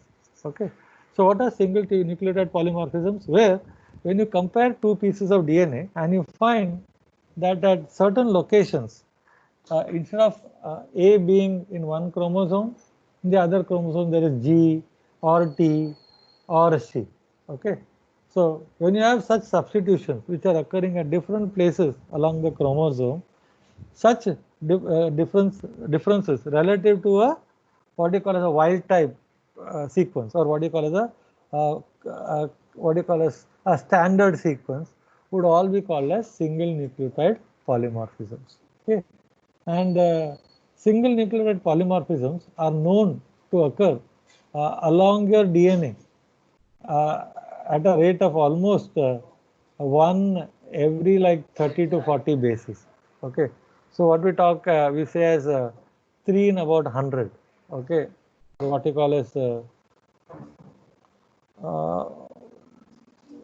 Okay. So what are single nucleotide polymorphisms? Where when you compare two pieces of DNA and you find that at certain locations, instead of A being in one chromosome, in the other chromosome there is G or T or C. Okay. So when you have such substitutions which are occurring at different places along the chromosome, such differences relative to a what you call as a wild type sequence, or what you call as a what you call as a standard sequence, would all be called as single nucleotide polymorphisms. Okay, and single nucleotide polymorphisms are known to occur along your DNA uh, at a rate of almost one every like 30 to 40 bases. Okay, so what we talk, we say as 3 in about 100. Okay, or what you call as uh,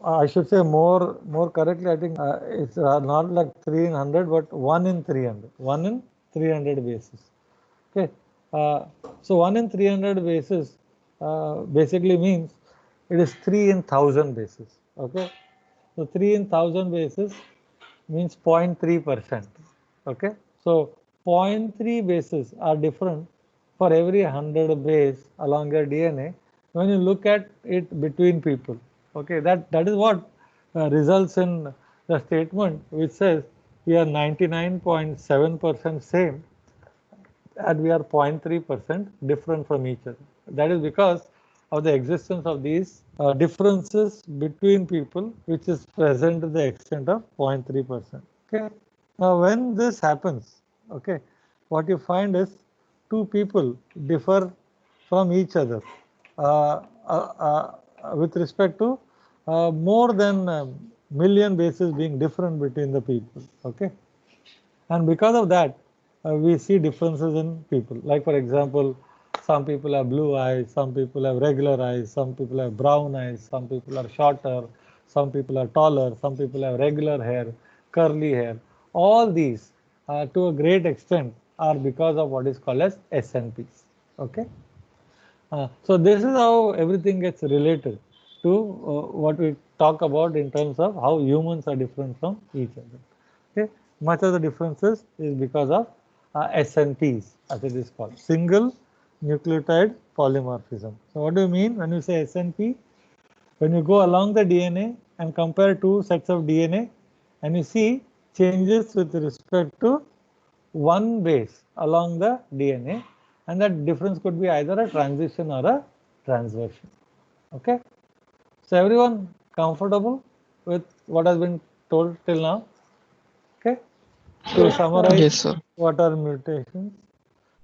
I should say more correctly. I think it's not like 3 in 100, but 1 in 300. 1 in 300 bases. Okay, so 1 in 300 bases basically means it is 3 in 1000 bases. Okay, so 3 in 1000 bases means 0.3%. Okay, so 0.3 bases are different for every 100 base along your DNA when you look at it between people. Okay, that is what results in the statement which says we are 99.7% same and we are 0.3% different from each other. That is because of the existence of these differences between people, which is present to the extent of 0.3%. Okay. Now, when this happens, okay, what you find is two people differ from each other uh, with respect to more than a million bases being different between the people. Okay. And because of that, we see differences in people. Like for example, some people have blue eyes, some people have regular eyes, some people have brown eyes, some people are shorter, some people are taller, some people have regular hair, curly hair. All these, to a great extent, are because of what is called as SNPs. Okay. So this is how everything gets related to what we talk about in terms of how humans are different from each other. Okay, much of the differences is because of SNPs, as it is called, single nucleotide polymorphism. So what do you mean when you say SNP? When you go along the DNA and compare two sets of DNA and you see changes with respect to one base along the DNA, and that difference could be either a transition or a transversion. Okay, so everyone comfortable with what has been told till now? Okay, to summarize, Yes, sir. what are mutations?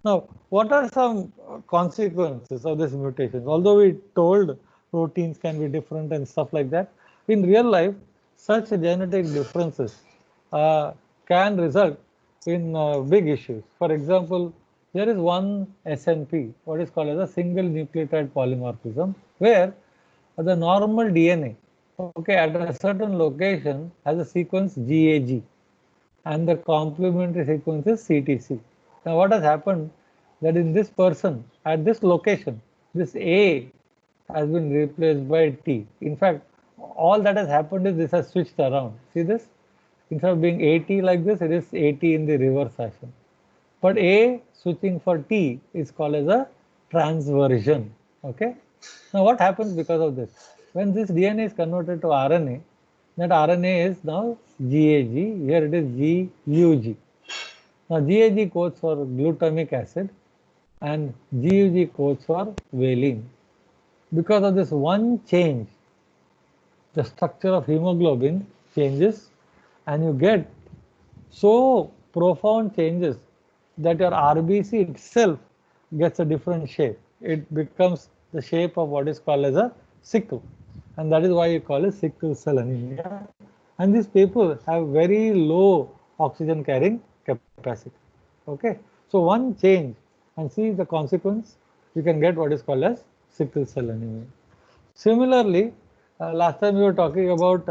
Now, what are some consequences of these mutations? Although we told proteins can be different and stuff like that, in real life, such genetic differences uh, can result in big issues. For example, there is one SNP, what is called as a single nucleotide polymorphism, where the normal DNA, okay, at a certain location has a sequence GAG and the complementary sequence is CTC. Now, what has happened that in this person at this location, this A has been replaced by T. In fact, all that has happened is this has switched around. See this? Instead of being AT like this, it is AT in the reverse fashion. But A switching for T is called as a transversion. Okay. Now, what happens because of this? When this DNA is converted to RNA, that RNA is now GAG. Here it is GUG. Now, GAG codes for glutamic acid and GUG codes for valine. Because of this one change, the structure of hemoglobin changes and you get so profound changes that your RBC itself gets a different shape. It becomes the shape of what is called as a sickle, and that is why you call it sickle cell anemia. And these people have very low oxygen carrying capacity. Okay, so one change and see the consequence, you can get what is called as sickle cell anemia. Similarly, last time we were talking about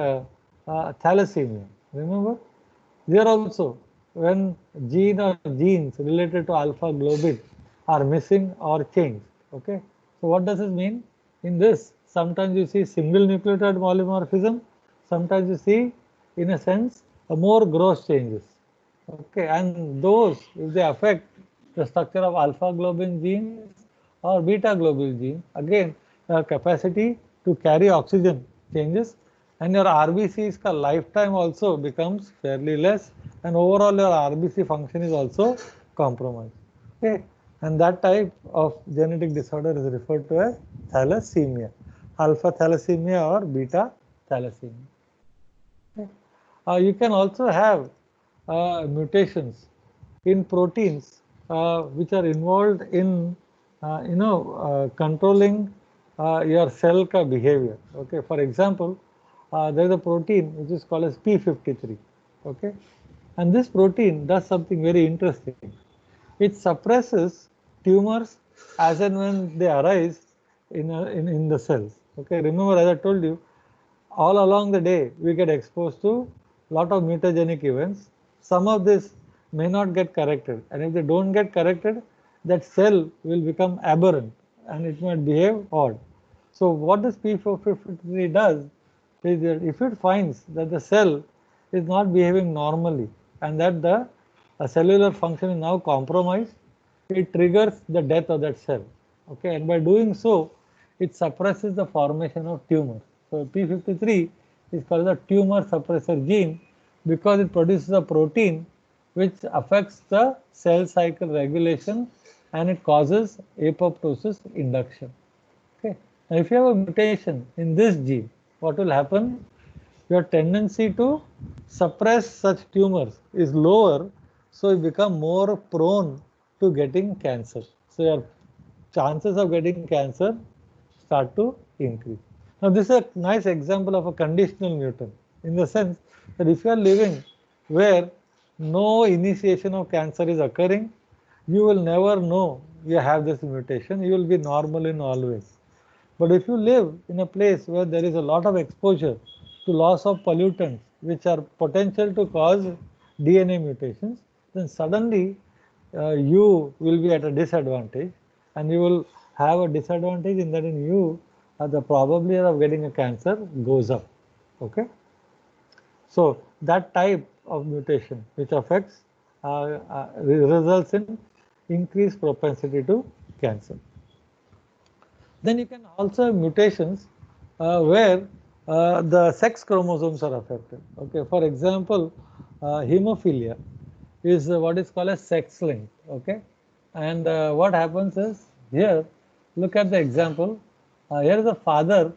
thalassemia. Remember? There also, when gene or genes related to alpha globin are missing or changed. Okay. So what does this mean? In this, sometimes you see single nucleotide polymorphism, sometimes you see, in a sense, a more gross changes. Okay, and those, if they affect the structure of alpha globin genes or beta globin gene, again, your capacity to carry oxygen changes and your RBC's lifetime also becomes fairly less, and overall your RBC function is also compromised. Okay, and that type of genetic disorder is referred to as thalassemia, alpha thalassemia or beta thalassemia. Okay. You can also have mutations in proteins which are involved in controlling your cell behavior. Okay, for example, there is a protein which is called as P53. Okay, and this protein does something very interesting. It suppresses tumors as and when they arise in the cells. Okay, remember, as I told you, all along the day we get exposed to lot of mutagenic events. Some of this may not get corrected, and if they don't get corrected, that cell will become aberrant and it might behave odd. So what this P453 does, is that if it finds that the cell is not behaving normally and that the cellular function is now compromised, it triggers the death of that cell. Okay, and by doing so, it suppresses the formation of tumor. So P53 is called the tumor suppressor gene because it produces a protein which affects the cell cycle regulation and it causes apoptosis induction. Okay. Now, if you have a mutation in this gene, what will happen? Your tendency to suppress such tumors is lower, so you become more prone to getting cancer. So your chances of getting cancer start to increase. Now, this is a nice example of a conditional mutant in the sense that if you are living where no initiation of cancer is occurring, you will never know you have this mutation. You will be normal in always. But if you live in a place where there is a lot of exposure to loss of pollutants which are potential to cause DNA mutations, then suddenly you will be at a disadvantage and you will have a disadvantage in that in you the probability of getting a cancer goes up. Okay. So that type of mutation which affects results in increased propensity to cancer. Then you can also have mutations where the sex chromosomes are affected. Okay, for example, hemophilia is what is called a sex linked. Okay, and what happens is here, look at the example. Here is a father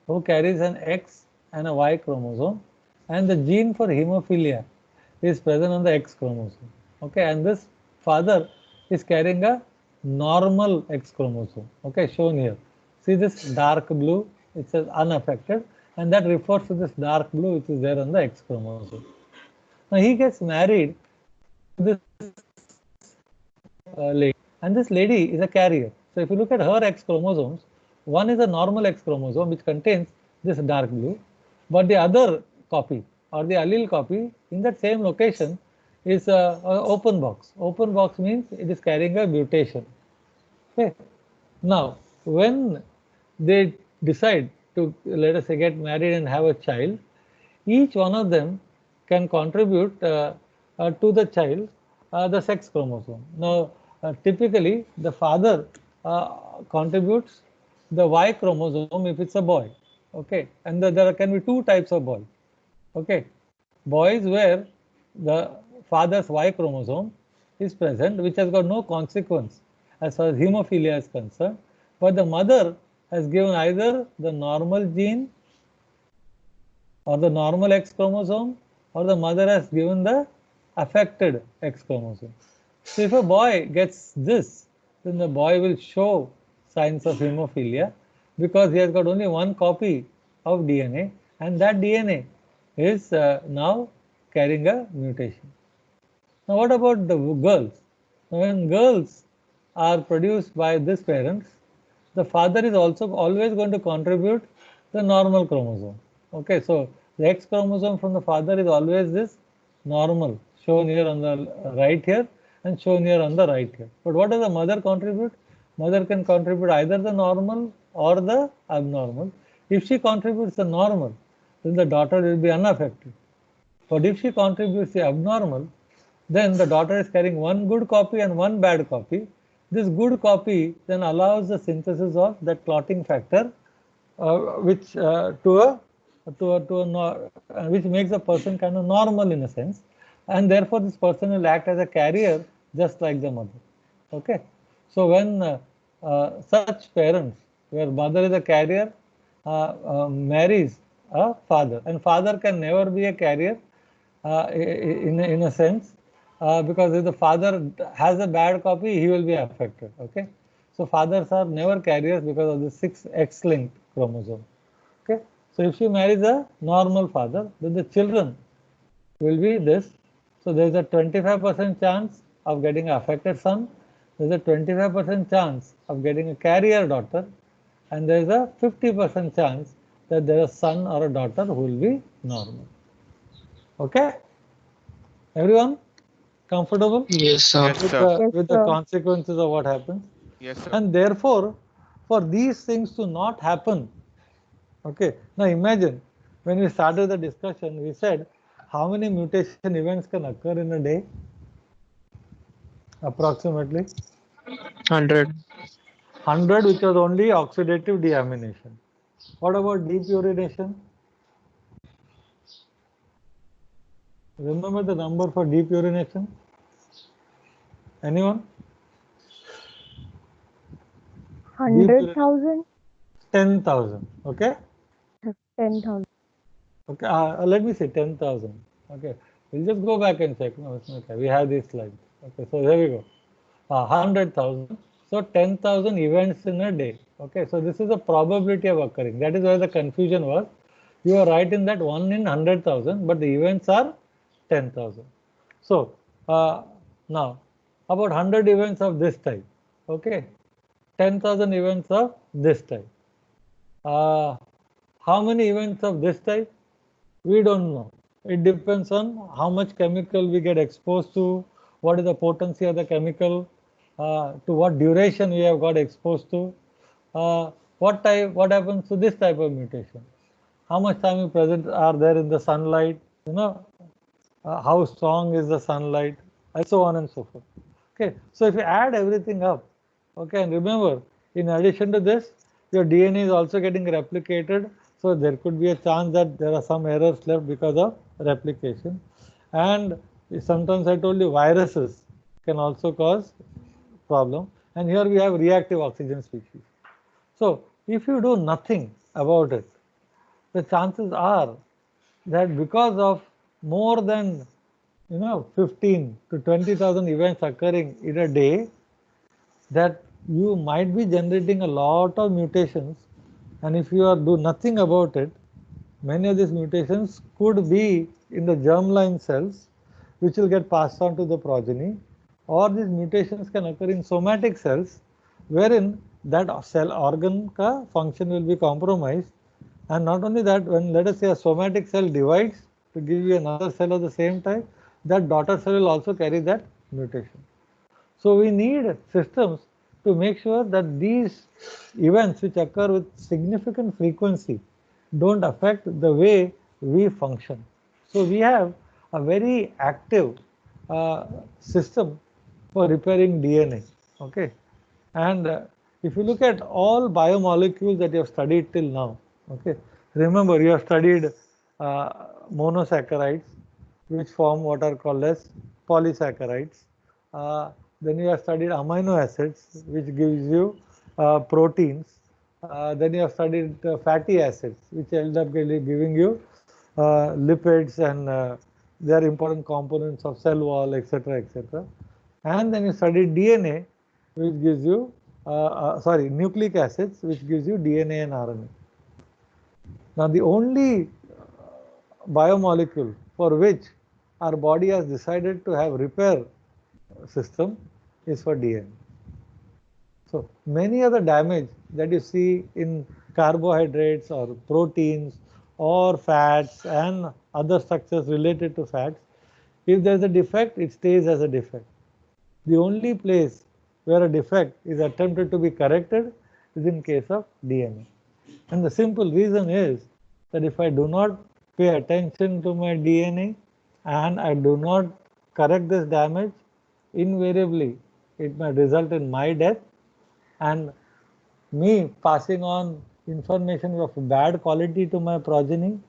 who carries an X and a Y chromosome, and the gene for hemophilia is present on the X chromosome. Okay, and this father is carrying a normal X chromosome. Okay, shown here. See this dark blue, it says unaffected, and that refers to this dark blue which is there on the X chromosome. Now he gets married to this lady, and this lady is a carrier. So if you look at her X chromosomes, one is a normal X chromosome which contains this dark blue, but the other copy or the allele copy in that same location is a open box. Open box means it is carrying a mutation. Okay. Now, when they decide to, let us say, get married and have a child, each one of them can contribute to the child the sex chromosome. Now, typically, the father contributes the Y chromosome if it's a boy. Okay, and there can be two types of boys. Okay, boys where the father's Y chromosome is present, which has got no consequence as far as hemophilia is concerned, but the mother has given either the normal gene or the normal X chromosome, or the mother has given the affected X chromosome. So if a boy gets this, then the boy will show signs of hemophilia because he has got only one copy of DNA, and that DNA is now carrying a mutation. Now what about the girls? Now when girls are produced by these parents, the father is also always going to contribute the normal chromosome. Okay, so the X chromosome from the father is always this normal, shown here on the right here and shown here on the right here. But what does the mother contribute? Mother can contribute either the normal or the abnormal. If she contributes the normal, then the daughter will be unaffected. But if she contributes the abnormal, then the daughter is carrying one good copy and one bad copy. This good copy then allows the synthesis of that clotting factor, which which makes the person kind of normal in a sense, and therefore this person will act as a carrier just like the mother. Okay, so when such parents, where mother is a carrier, marries a father, and father can never be a carrier in a sense, because if the father has a bad copy, he will be affected. Okay, so fathers are never carriers because of the 6 X-linked chromosome. Okay, so if she marries a normal father, then the children will be this. So there is a 25% chance of getting an affected son. There is a 25% chance of getting a carrier daughter, and there is a 50% chance that there is a son or a daughter who will be normal. Okay, everyone comfortable Yes, sir. Yes, sir. with the consequences of what happens? Yes, sir. And therefore, for these things to not happen, okay, now imagine when we started the discussion, we said how many mutation events can occur in a day? Approximately 100. 100, which was only oxidative deamination. What about depurination? Remember the number for depurination? Anyone? 100,000? 10,000. Okay. 10,000. Okay. Let me say 10,000. Okay. We'll just go back and check. No, it's okay. We have these slides. Okay. So here we go. 100,000. So 10,000 events in a day. Okay. So this is the probability of occurring. That is where the confusion was. You are right in that 1 in 100,000, but the events are 10,000. So now about 100 events of this type. Okay. 10,000 events of this type. How many events of this type? We don't know. It depends on how much chemical we get exposed to, what is the potency of the chemical, to what duration we have got exposed to, what happens to this type of mutation, how much time you present are there in the sunlight, how strong is the sunlight, and so on and so forth. Okay, so if you add everything up, okay, and remember, in addition to this, your DNA is also getting replicated, so there could be a chance that there are some errors left because of replication. And sometimes I told you viruses can also cause problem. And here we have reactive oxygen species. So if you do nothing about it, the chances are that because of more than 15 to 20,000 events occurring in a day, that you might be generating a lot of mutations, and if you do nothing about it, many of these mutations could be in the germline cells, which will get passed on to the progeny, or these mutations can occur in somatic cells, wherein that cell organ ka function will be compromised. And not only that, when let us say a somatic cell divides to give you another cell of the same type, that daughter cell will also carry that mutation. So we need systems to make sure that these events which occur with significant frequency don't affect the way we function. So we have a very active system for repairing DNA. Okay, and if you look at all biomolecules that you have studied till now, okay, remember you have studied monosaccharides, which form what are called as polysaccharides. Uh, then you have studied amino acids, which gives you proteins. Then you have studied fatty acids, which end up giving you lipids, and they are important components of cell wall, etc., etc. And then you studied DNA, which gives you nucleic acids, which gives you DNA and RNA. Now the only biomolecule for which our body has decided to have repair system is for DNA. So many of the damage that you see in carbohydrates or proteins or fats and other structures related to fats, if there is a defect, it stays as a defect. The only place where a defect is attempted to be corrected is in case of DNA. And the simple reason is that if I do not pay attention to my DNA and I do not correct this damage, invariably it may result in my death and me passing on information of bad quality to my progeny,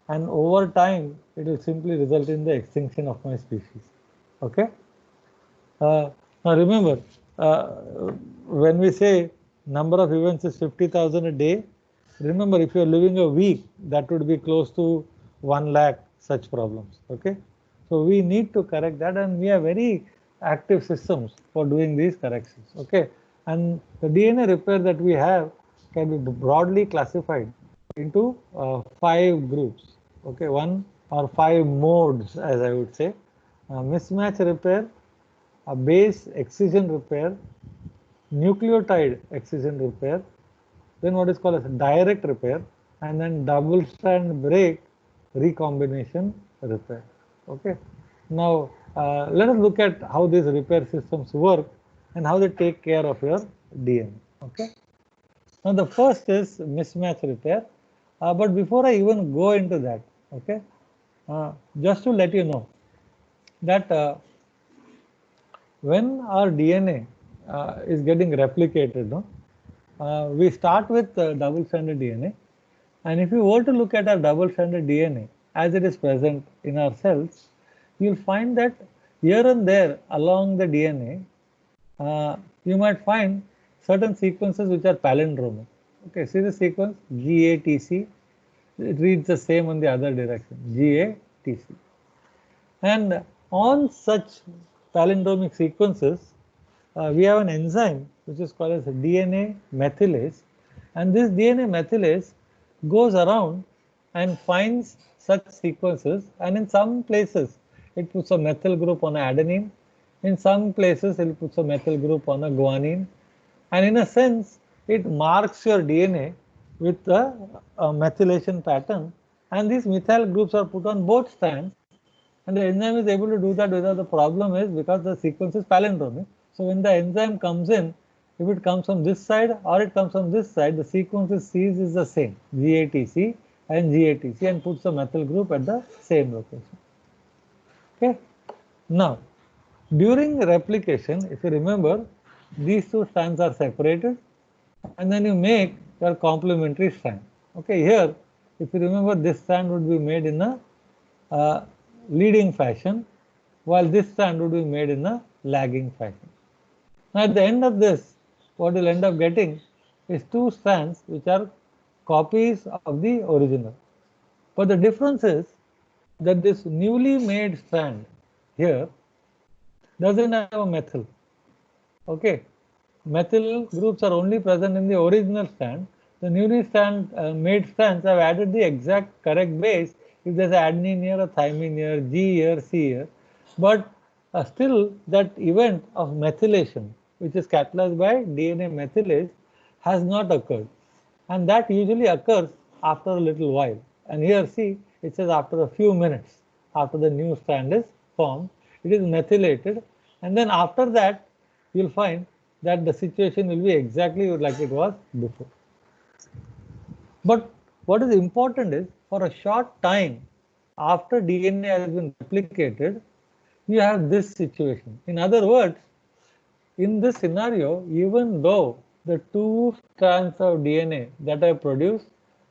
and over time it will simply result in the extinction of my species. Okay. Now remember, uh, when we say number of events is 50,000 a day, remember if you are living a week, that would be close to 1 lakh such problems. Okay, so we need to correct that, and we have very active systems for doing these corrections. Okay, and the DNA repair that we have can be broadly classified into 5 groups. Okay, one or 5 modes, as I would say: mismatch repair, a base excision repair, nucleotide excision repair, then what is called as direct repair, and then double strand break recombination repair. Okay. Now let us look at how these repair systems work and how they take care of your DNA. Okay. Now the first is mismatch repair. But before I even go into that, okay, just to let you know that when our DNA is getting replicated, no, we start with double-stranded DNA, and if you were to look at our double-stranded DNA as it is present in our cells, you'll find that here and there along the DNA, you might find certain sequences which are palindromic. Okay, see the sequence GATC. It reads the same on the other direction, GATC. And on such palindromic sequences, we have an enzyme which is called as DNA methylase, and this DNA methylase goes around and finds such sequences, and in some places it puts a methyl group on adenine, in some places it puts a methyl group on a guanine, and in a sense it marks your DNA with a methylation pattern, and these methyl groups are put on both strands, and the enzyme is able to do that without the problem is because the sequence is palindromic. So when the enzyme comes in, if it comes from this side or it comes from this side, the sequence it sees is the same, GATC and GATC, and puts the methyl group at the same location. Okay. Now, during replication, if you remember, these two strands are separated, and then you make your complementary strand. Okay, here, if you remember, this strand would be made in a uh, leading fashion, while this strand would be made in a lagging fashion. Now, at the end of this, what you'll end up getting is two strands which are copies of the original. But the difference is that this newly made strand here doesn't have a methyl. Okay, methyl groups are only present in the original strand. The newly made strands have added the exact correct base. If there's adenine here, a thymine here, G here, C here, but still that event of methylation, which is catalyzed by DNA methylase, has not occurred, and that usually occurs after a little while. And here, see, it says after a few minutes, after the new strand is formed, it is methylated, and then after that, you'll find that the situation will be exactly like it was before. But what is important is for a short time after DNA has been replicated, you have this situation. In other words, in this scenario, even though the two strands of DNA that I produce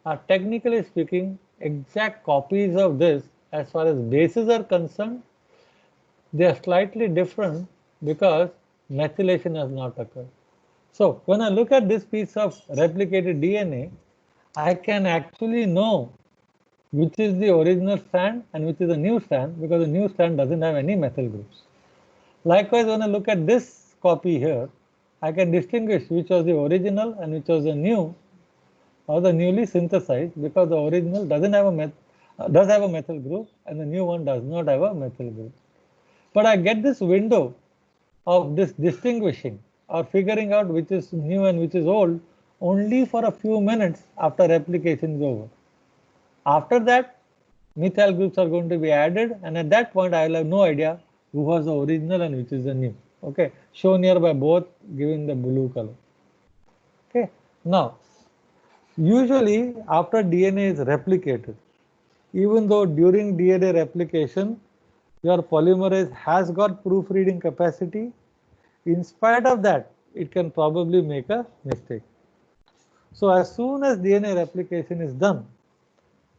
are technically speaking exact copies of this as far as bases are concerned, they are slightly different because methylation has not occurred. So when I look at this piece of replicated DNA, I can actually know which is the original strand and which is the new strand because the new strand doesn't have any methyl groups. Likewise, when I look at this copy here, I can distinguish which was the original and which was the new or the newly synthesized because the original doesn't have a does have a methyl group and the new one does not have a methyl group. But I get this window of this distinguishing or figuring out which is new and which is old only for a few minutes after replication is over. After that, methyl groups are going to be added, and at that point I will have no idea who was the original and which is the new. Okay, shown here by both giving the blue color. Okay, now usually after DNA is replicated, even though during DNA replication your polymerase has got proofreading capacity, in spite of that, it can probably make a mistake. So as soon as DNA replication is done,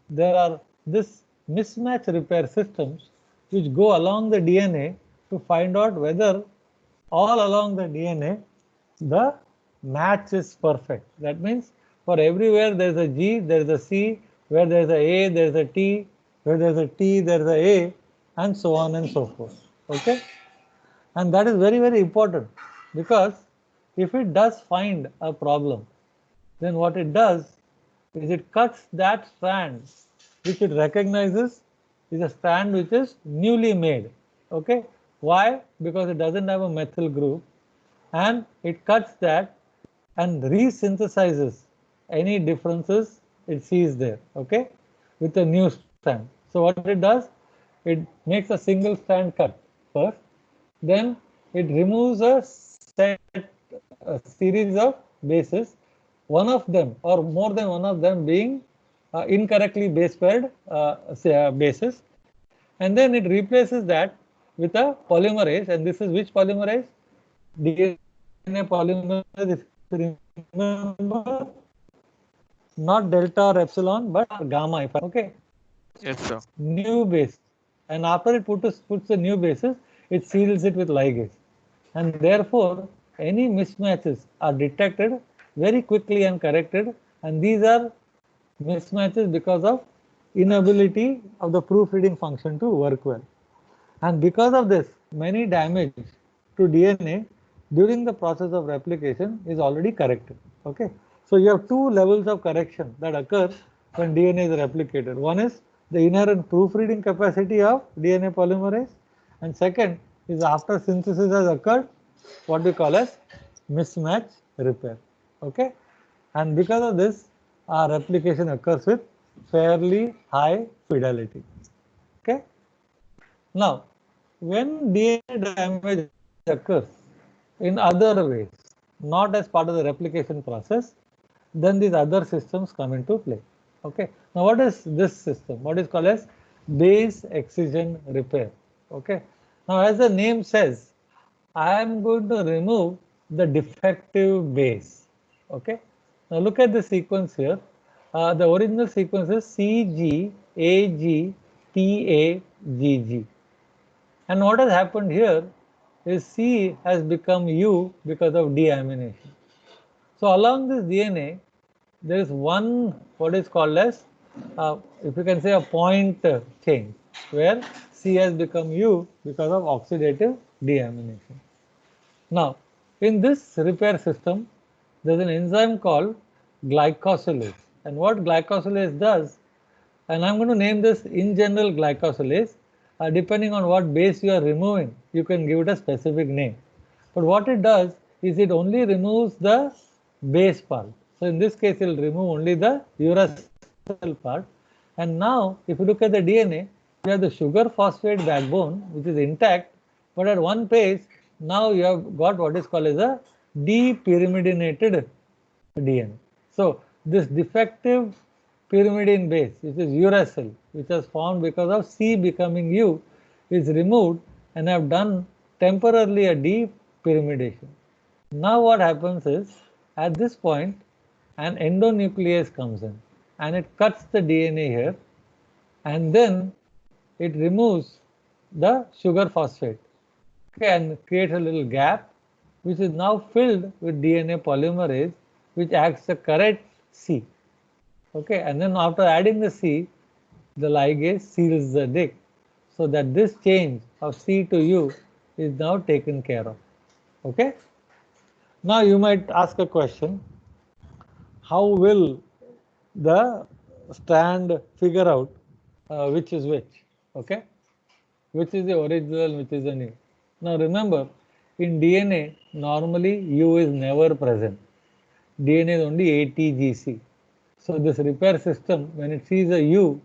there are this mismatch repair systems which go along the DNA to find out whether all along the DNA the match is perfect. That means for everywhere there is a G, there is a C, where there is a there is a T, where there is a T, there is a A, and so on and so forth. Okay, and that is very, very important because if it does find a problem, then what it does is it cuts that strand which it recognizes is a strand which is newly made. Okay, why? Because it doesn't have a methyl group, and it cuts that and resynthesizes any differences it sees there, okay, with a new strand. So what it does, it makes a single strand cut first, then it removes a series of bases, one of them or more than one of them being incorrectly base paired bases, and then it replaces that with a polymerase. And this is which polymerase? DNA polymerase, if you remember, not delta or epsilon, but gamma. If I, okay, Yes, sir. new base, and after it puts the new bases, it seals it with ligase, and therefore any mismatches are detected very quickly and corrected, and these are mismatches because of inability of the proofreading function to work well. And because of this, many damage to DNA during the process of replication is already corrected. Okay, so you have two levels of correction that occur when DNA is replicated. One is the inherent proofreading capacity of DNA polymerase, and second is after synthesis has occurred, what we call as mismatch repair. Okay, and because of this, our replication occurs with fairly high fidelity. Okay, now when DNA damage occurs in other ways, not as part of the replication process, then these other systems come into play. Okay. Now, what is this system? What is called as base excision repair. Okay. Now, as the name says, I am going to remove the defective base. Okay. Now, look at the sequence here. The original sequence is CGAGTAGG. And what has happened here is C has become U because of deamination. So along this DNA, there is one what is called as, if you can say, a point change, where C has become U because of oxidative deamination. Now, in this repair system, there is an enzyme called glycosylase. And what glycosylase does, and I'm going to name this in general glycosylase. Depending on what base you are removing, you can give it a specific name. But what it does is it only removes the base part. So in this case, it will remove only the uracil part. And now, if you look at the DNA, you have the sugar phosphate backbone, which is intact, but at one base, now you have got what is called as a depyrimidinated DNA. So this defective pyrimidine base, which is uracil, which was formed because of C becoming U, is removed and have done temporarily a depyrimidation. Now what happens is, at this point, an endonuclease comes in and it cuts the DNA here, and then it removes the sugar phosphate, okay, and creates a little gap, which is now filled with DNA polymerase, which acts to correct C. Okay, and then after adding the C, the ligase seals the dick, so that this change of C to U is now taken care of. Okay. Now you might ask a question: how will the strand figure out which is which? Okay, which is the original, which is the new? Now remember, in DNA, normally U is never present. DNA is only ATGC. So this repair system, when it sees a U,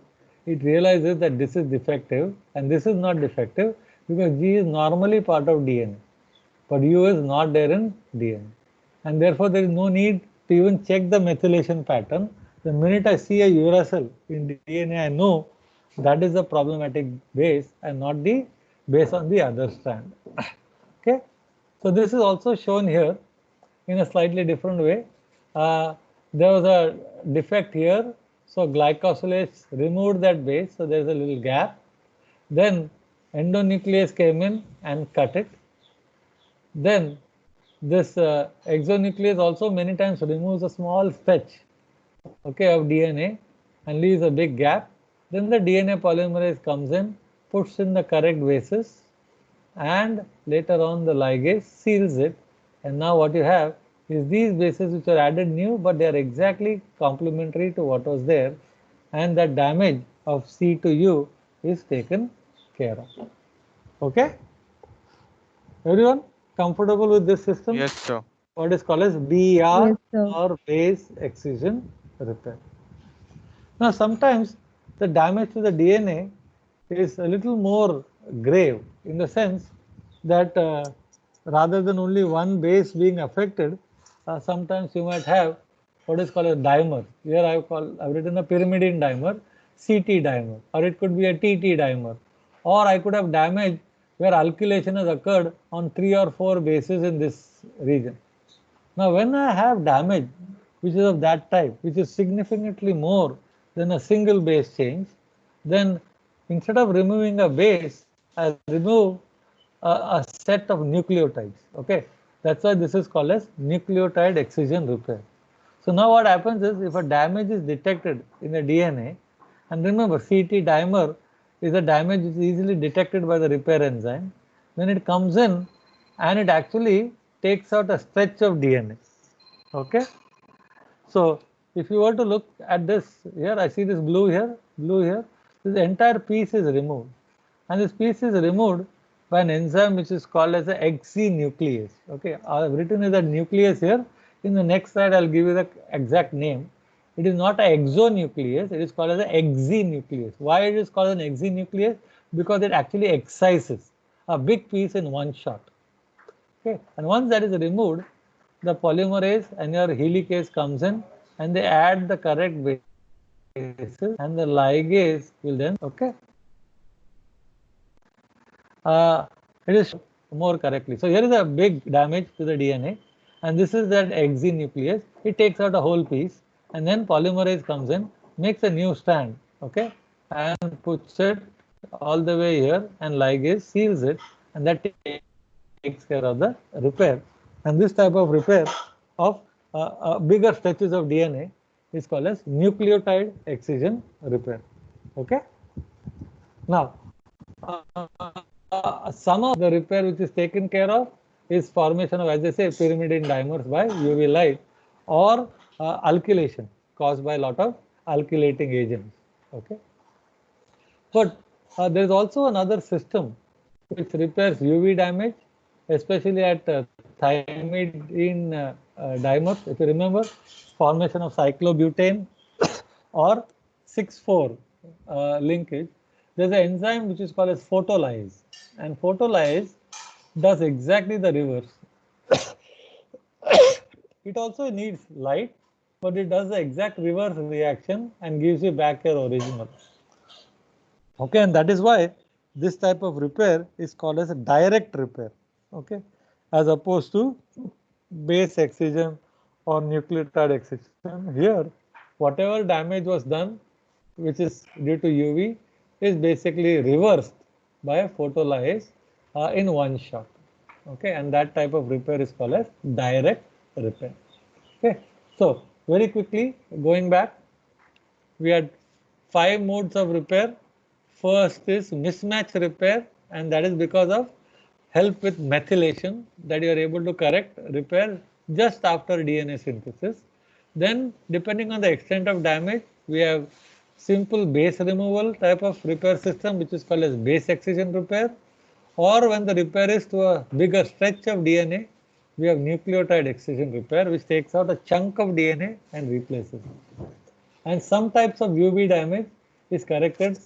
it realizes that this is defective and this is not defective, because G is normally part of DNA, but U is not there in DNA. And therefore there is no need to even check the methylation pattern. The minute I see a uracil in DNA, I know that is the problematic base and not the base on the other strand. Okay, so this is also shown here in a slightly different way. There was a defect here, so glycosylase removed that base, so there is a little gap. Then endonuclease came in and cut it. Then this exonuclease also many times removes a small stretch, okay, of DNA and leaves a big gap. Then the DNA polymerase comes in, puts in the correct bases, and later on the ligase seals it. And now what you have is these bases which are added new, but they are exactly complementary to what was there, and that damage of C to U is taken care of. Okay, everyone comfortable with this system? Yes, sir. What is called as BR, Yes, sir. or base excision repair. Now sometimes the damage to the DNA is a little more grave, in the sense that rather than only one base being affected, sometimes you might have what is called a dimer. Here I've written a pyrimidine dimer, CT dimer, or it could be a TT dimer, or I could have damage where alkylation has occurred on 3 or 4 bases in this region. Now, when I have damage which is of that type, which is significantly more than a single base change, then instead of removing a base, I remove a set of nucleotides. Okay, that's why this is called as nucleotide excision repair. So now what happens is, if a damage is detected in the DNA, and remember CT dimer is a damage which is easily detected by the repair enzyme, then it comes in and it actually takes out a stretch of DNA. Okay, so if you were to look at this here, I see this blue here, this entire piece is removed, and this piece is removed by an enzyme which is called as a nuclease. Okay, I've written as a nuclease here. In the next slide, I'll give you the exact name. It is not an exonuclease, it is called as an nuclease. Why it is called an nuclease? Because it actually excises a big piece in one shot. Okay, and once that is removed, the polymerase and your helicase comes in and they add the correct bases, and the ligase will then, okay, it is more correctly. So here is a big damage to the DNA, and this is that exonuclease. It takes out a whole piece, and then polymerase comes in, makes a new strand, okay, and puts it all the way here, and ligase seals it, and that takes care of the repair. And this type of repair of bigger stretches of DNA is called as nucleotide excision repair. Okay. Now, some of the repair which is taken care of is formation of, as I say, pyrimidine dimers by UV light, or alkylation caused by a lot of alkylating agents. Okay. But there is also another system which repairs UV damage, especially at thymidine dimers. If you remember, formation of cyclobutane or 6,4 linkage. There's an enzyme which is called as photolyase, and photolyase does exactly the reverse. It also needs light, but it does the exact reverse reaction and gives you back your original. Okay, and that is why this type of repair is called as a direct repair, okay, as opposed to base excision or nucleotide excision. Here, whatever damage was done, which is due to UV, is basically reversed by a photolyase in one shot. Okay, and that type of repair is called as direct repair. Okay, so very quickly going back, we had 5 modes of repair. First is mismatch repair, and that is because of help with methylation that you are able to correct repair just after DNA synthesis. Then, depending on the extent of damage, we have simple base removal type of repair system, which is called as base excision repair, or when the repair is to a bigger stretch of DNA, we have nucleotide excision repair, which takes out a chunk of DNA and replaces it. And some types of UV damage is corrected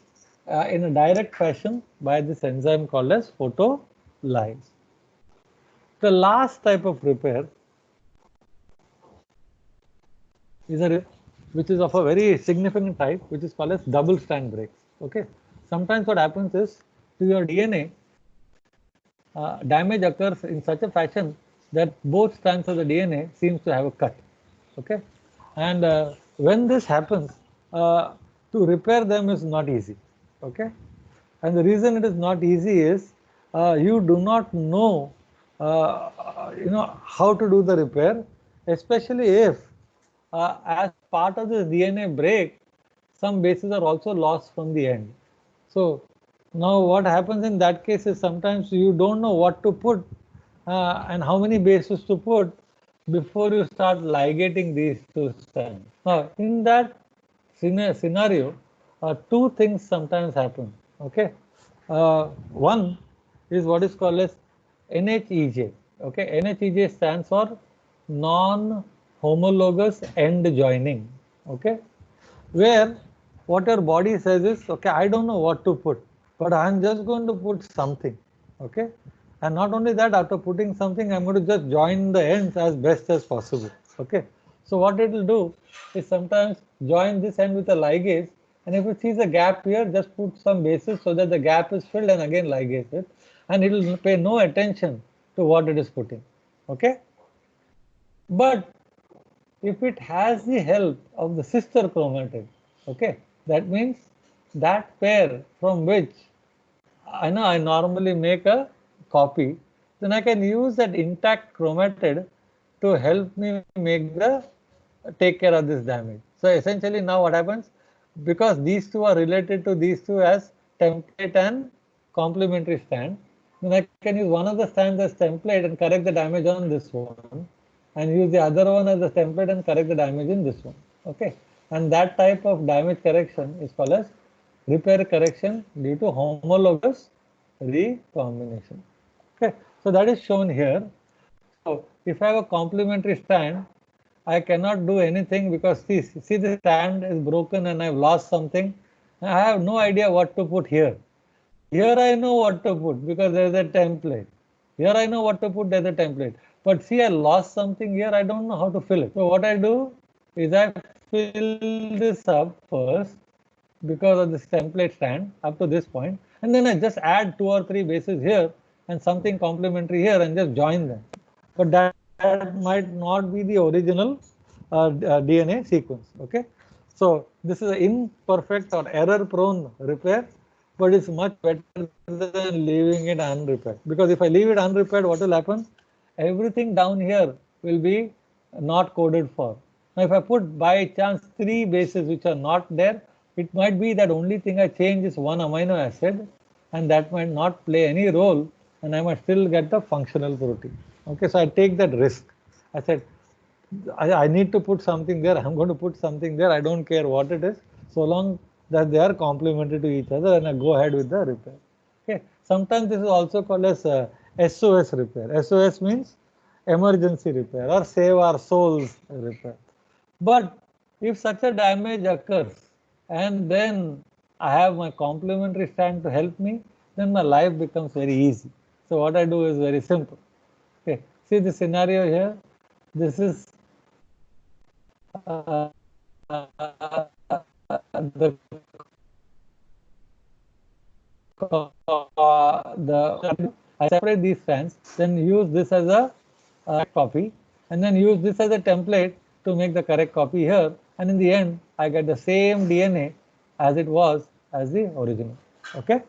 in a direct fashion by this enzyme called as photolyase. The last type of repair is which is of a very significant type, which is called as double strand breaks. Okay, sometimes what happens is, to your DNA, damage occurs in such a fashion that both strands of the DNA seems to have a cut. Okay, and when this happens, to repair them is not easy. Okay, and the reason it is not easy is you do not know how to do the repair, especially if as part of this DNA break, some bases are also lost from the end. So now what happens in that case is, sometimes you don't know what to put and how many bases to put before you start ligating these two strands. Now in that scenario, two things sometimes happen. Okay, one is what is called as NHEJ. Okay, NHEJ stands for non-homologous end joining. Okay, where what your body says is, okay, I don't know what to put, but I'm just going to put something. Okay, and not only that, after putting something, I'm going to just join the ends as best as possible. Okay, So what it will do is sometimes join this end with a ligase, and if it sees a gap here, just put some bases so that the gap is filled and again ligase it, and it will pay no attention to what it is putting. Okay? But if it has the help of the sister chromatid, okay, that means that pair from which I know I normally make a copy, then I can use that intact chromatid to help me make the take care of this damage. So essentially now what happens, because these two are related to these two as template and complementary stand, then I can use one of the stands as template and correct the damage on this one, and use the other one as a template and correct the damage in this one. Okay, and that type of damage correction is called as repair correction due to homologous recombination. Okay, so that is shown here. So if I have a complementary stand, I cannot do anything because see the stand is broken and I've lost something. I have no idea what to put here. Here I know what to put because there is a template. Here I know what to put, there's a template. But see, I lost something here, I don't know how to fill it. So what I do is I fill this up first because of this template stand up to this point, and then I just add 2 or 3 bases here and something complementary here and just join them. But that might not be the original DNA sequence. Okay, so this is an imperfect or error prone repair, but it's much better than leaving it unrepaired, because if I leave it unrepaired, what will happen? Everything down here will be not coded for. Now if I put by chance 3 bases which are not there, it might be that only thing I change is one amino acid, and that might not play any role, and I might still get the functional protein. Okay, so I take that risk. I said, I need to put something there, I'm going to put something there, I don't care what it is, so long that they are complementary to each other, and I go ahead with the repair. Okay, sometimes this is also called as SOS repair. SOS means emergency repair or save our souls repair. But if such a damage occurs and then I have my complementary stand to help me, then my life becomes very easy. So what I do is very simple. Okay, see the scenario here. This is the I separate these strands, then use this as a copy, and then use this as a template to make the correct copy here, and in the end I get the same DNA as it was as the original. Okay,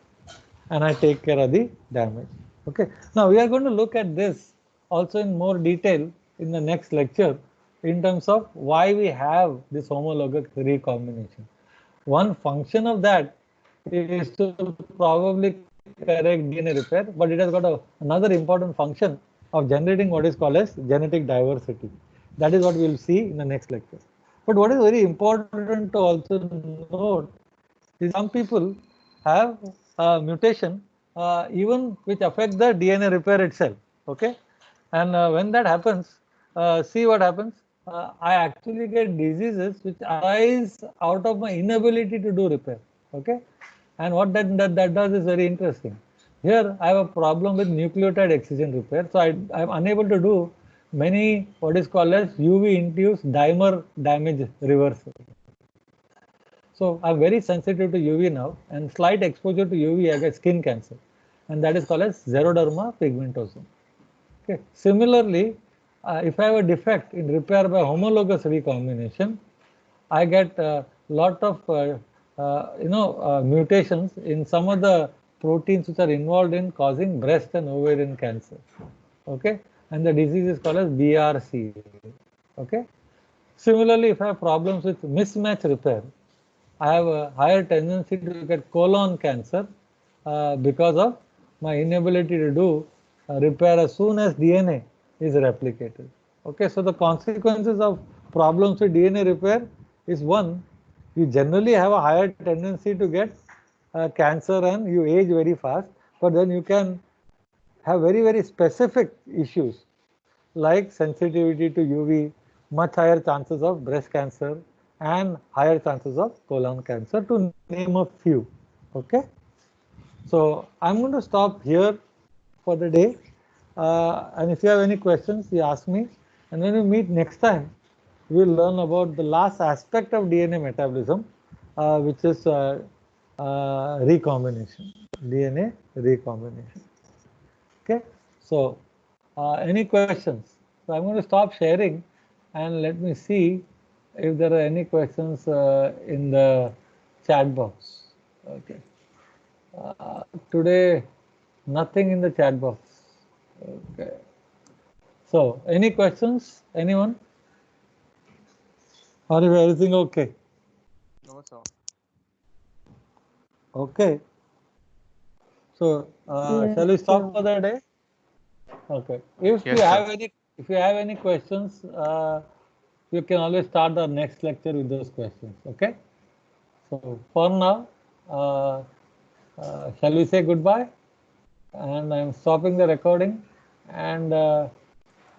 and I take care of the damage. Okay, now we are going to look at this also in more detail in the next lecture in terms of why we have this homologous recombination. One function of that is to probably correct DNA repair, but it has got another important function of generating what is called as genetic diversity. That is what we will see in the next lecture. But what is very important to also note is some people have a mutation even which affects the DNA repair itself. Okay, and when that happens, see what happens. I actually get diseases which arise out of my inability to do repair. Okay, and what that does is very interesting. Here I have a problem with nucleotide excision repair, so I am unable to do many what is called as UV induced dimer damage reversal. So I'm very sensitive to UV now, and slight exposure to UV I get skin cancer, and that is called as xeroderma pigmentosum. Okay. Similarly, if I have a defect in repair by homologous recombination, I get a lot of mutations in some of the proteins which are involved in causing breast and ovarian cancer. Okay, and the disease is called as BRCA. Okay. Similarly, if I have problems with mismatch repair, I have a higher tendency to get colon cancer because of my inability to do repair as soon as DNA is replicated. Okay, so the consequences of problems with DNA repair is, one, you generally have a higher tendency to get cancer and you age very fast, but then you can have very specific issues like sensitivity to UV, much higher chances of breast cancer, and higher chances of colon cancer, to name a few. Okay, so I'm going to stop here for the day, and if you have any questions, you ask me, and when we meet next time, we'll learn about the last aspect of DNA metabolism, which is recombination, DNA recombination. Okay, so any questions? So I'm going to stop sharing and let me see if there are any questions in the chat box. Okay, today nothing in the chat box. Okay, so any questions? Anyone? Or is everything okay? No, sir. Okay. So Yes, shall we stop sure. for the day? Okay. Yes, sir. If you have any questions, you can always start the next lecture with those questions. Okay. So for now, uh, shall we say goodbye? And I'm stopping the recording and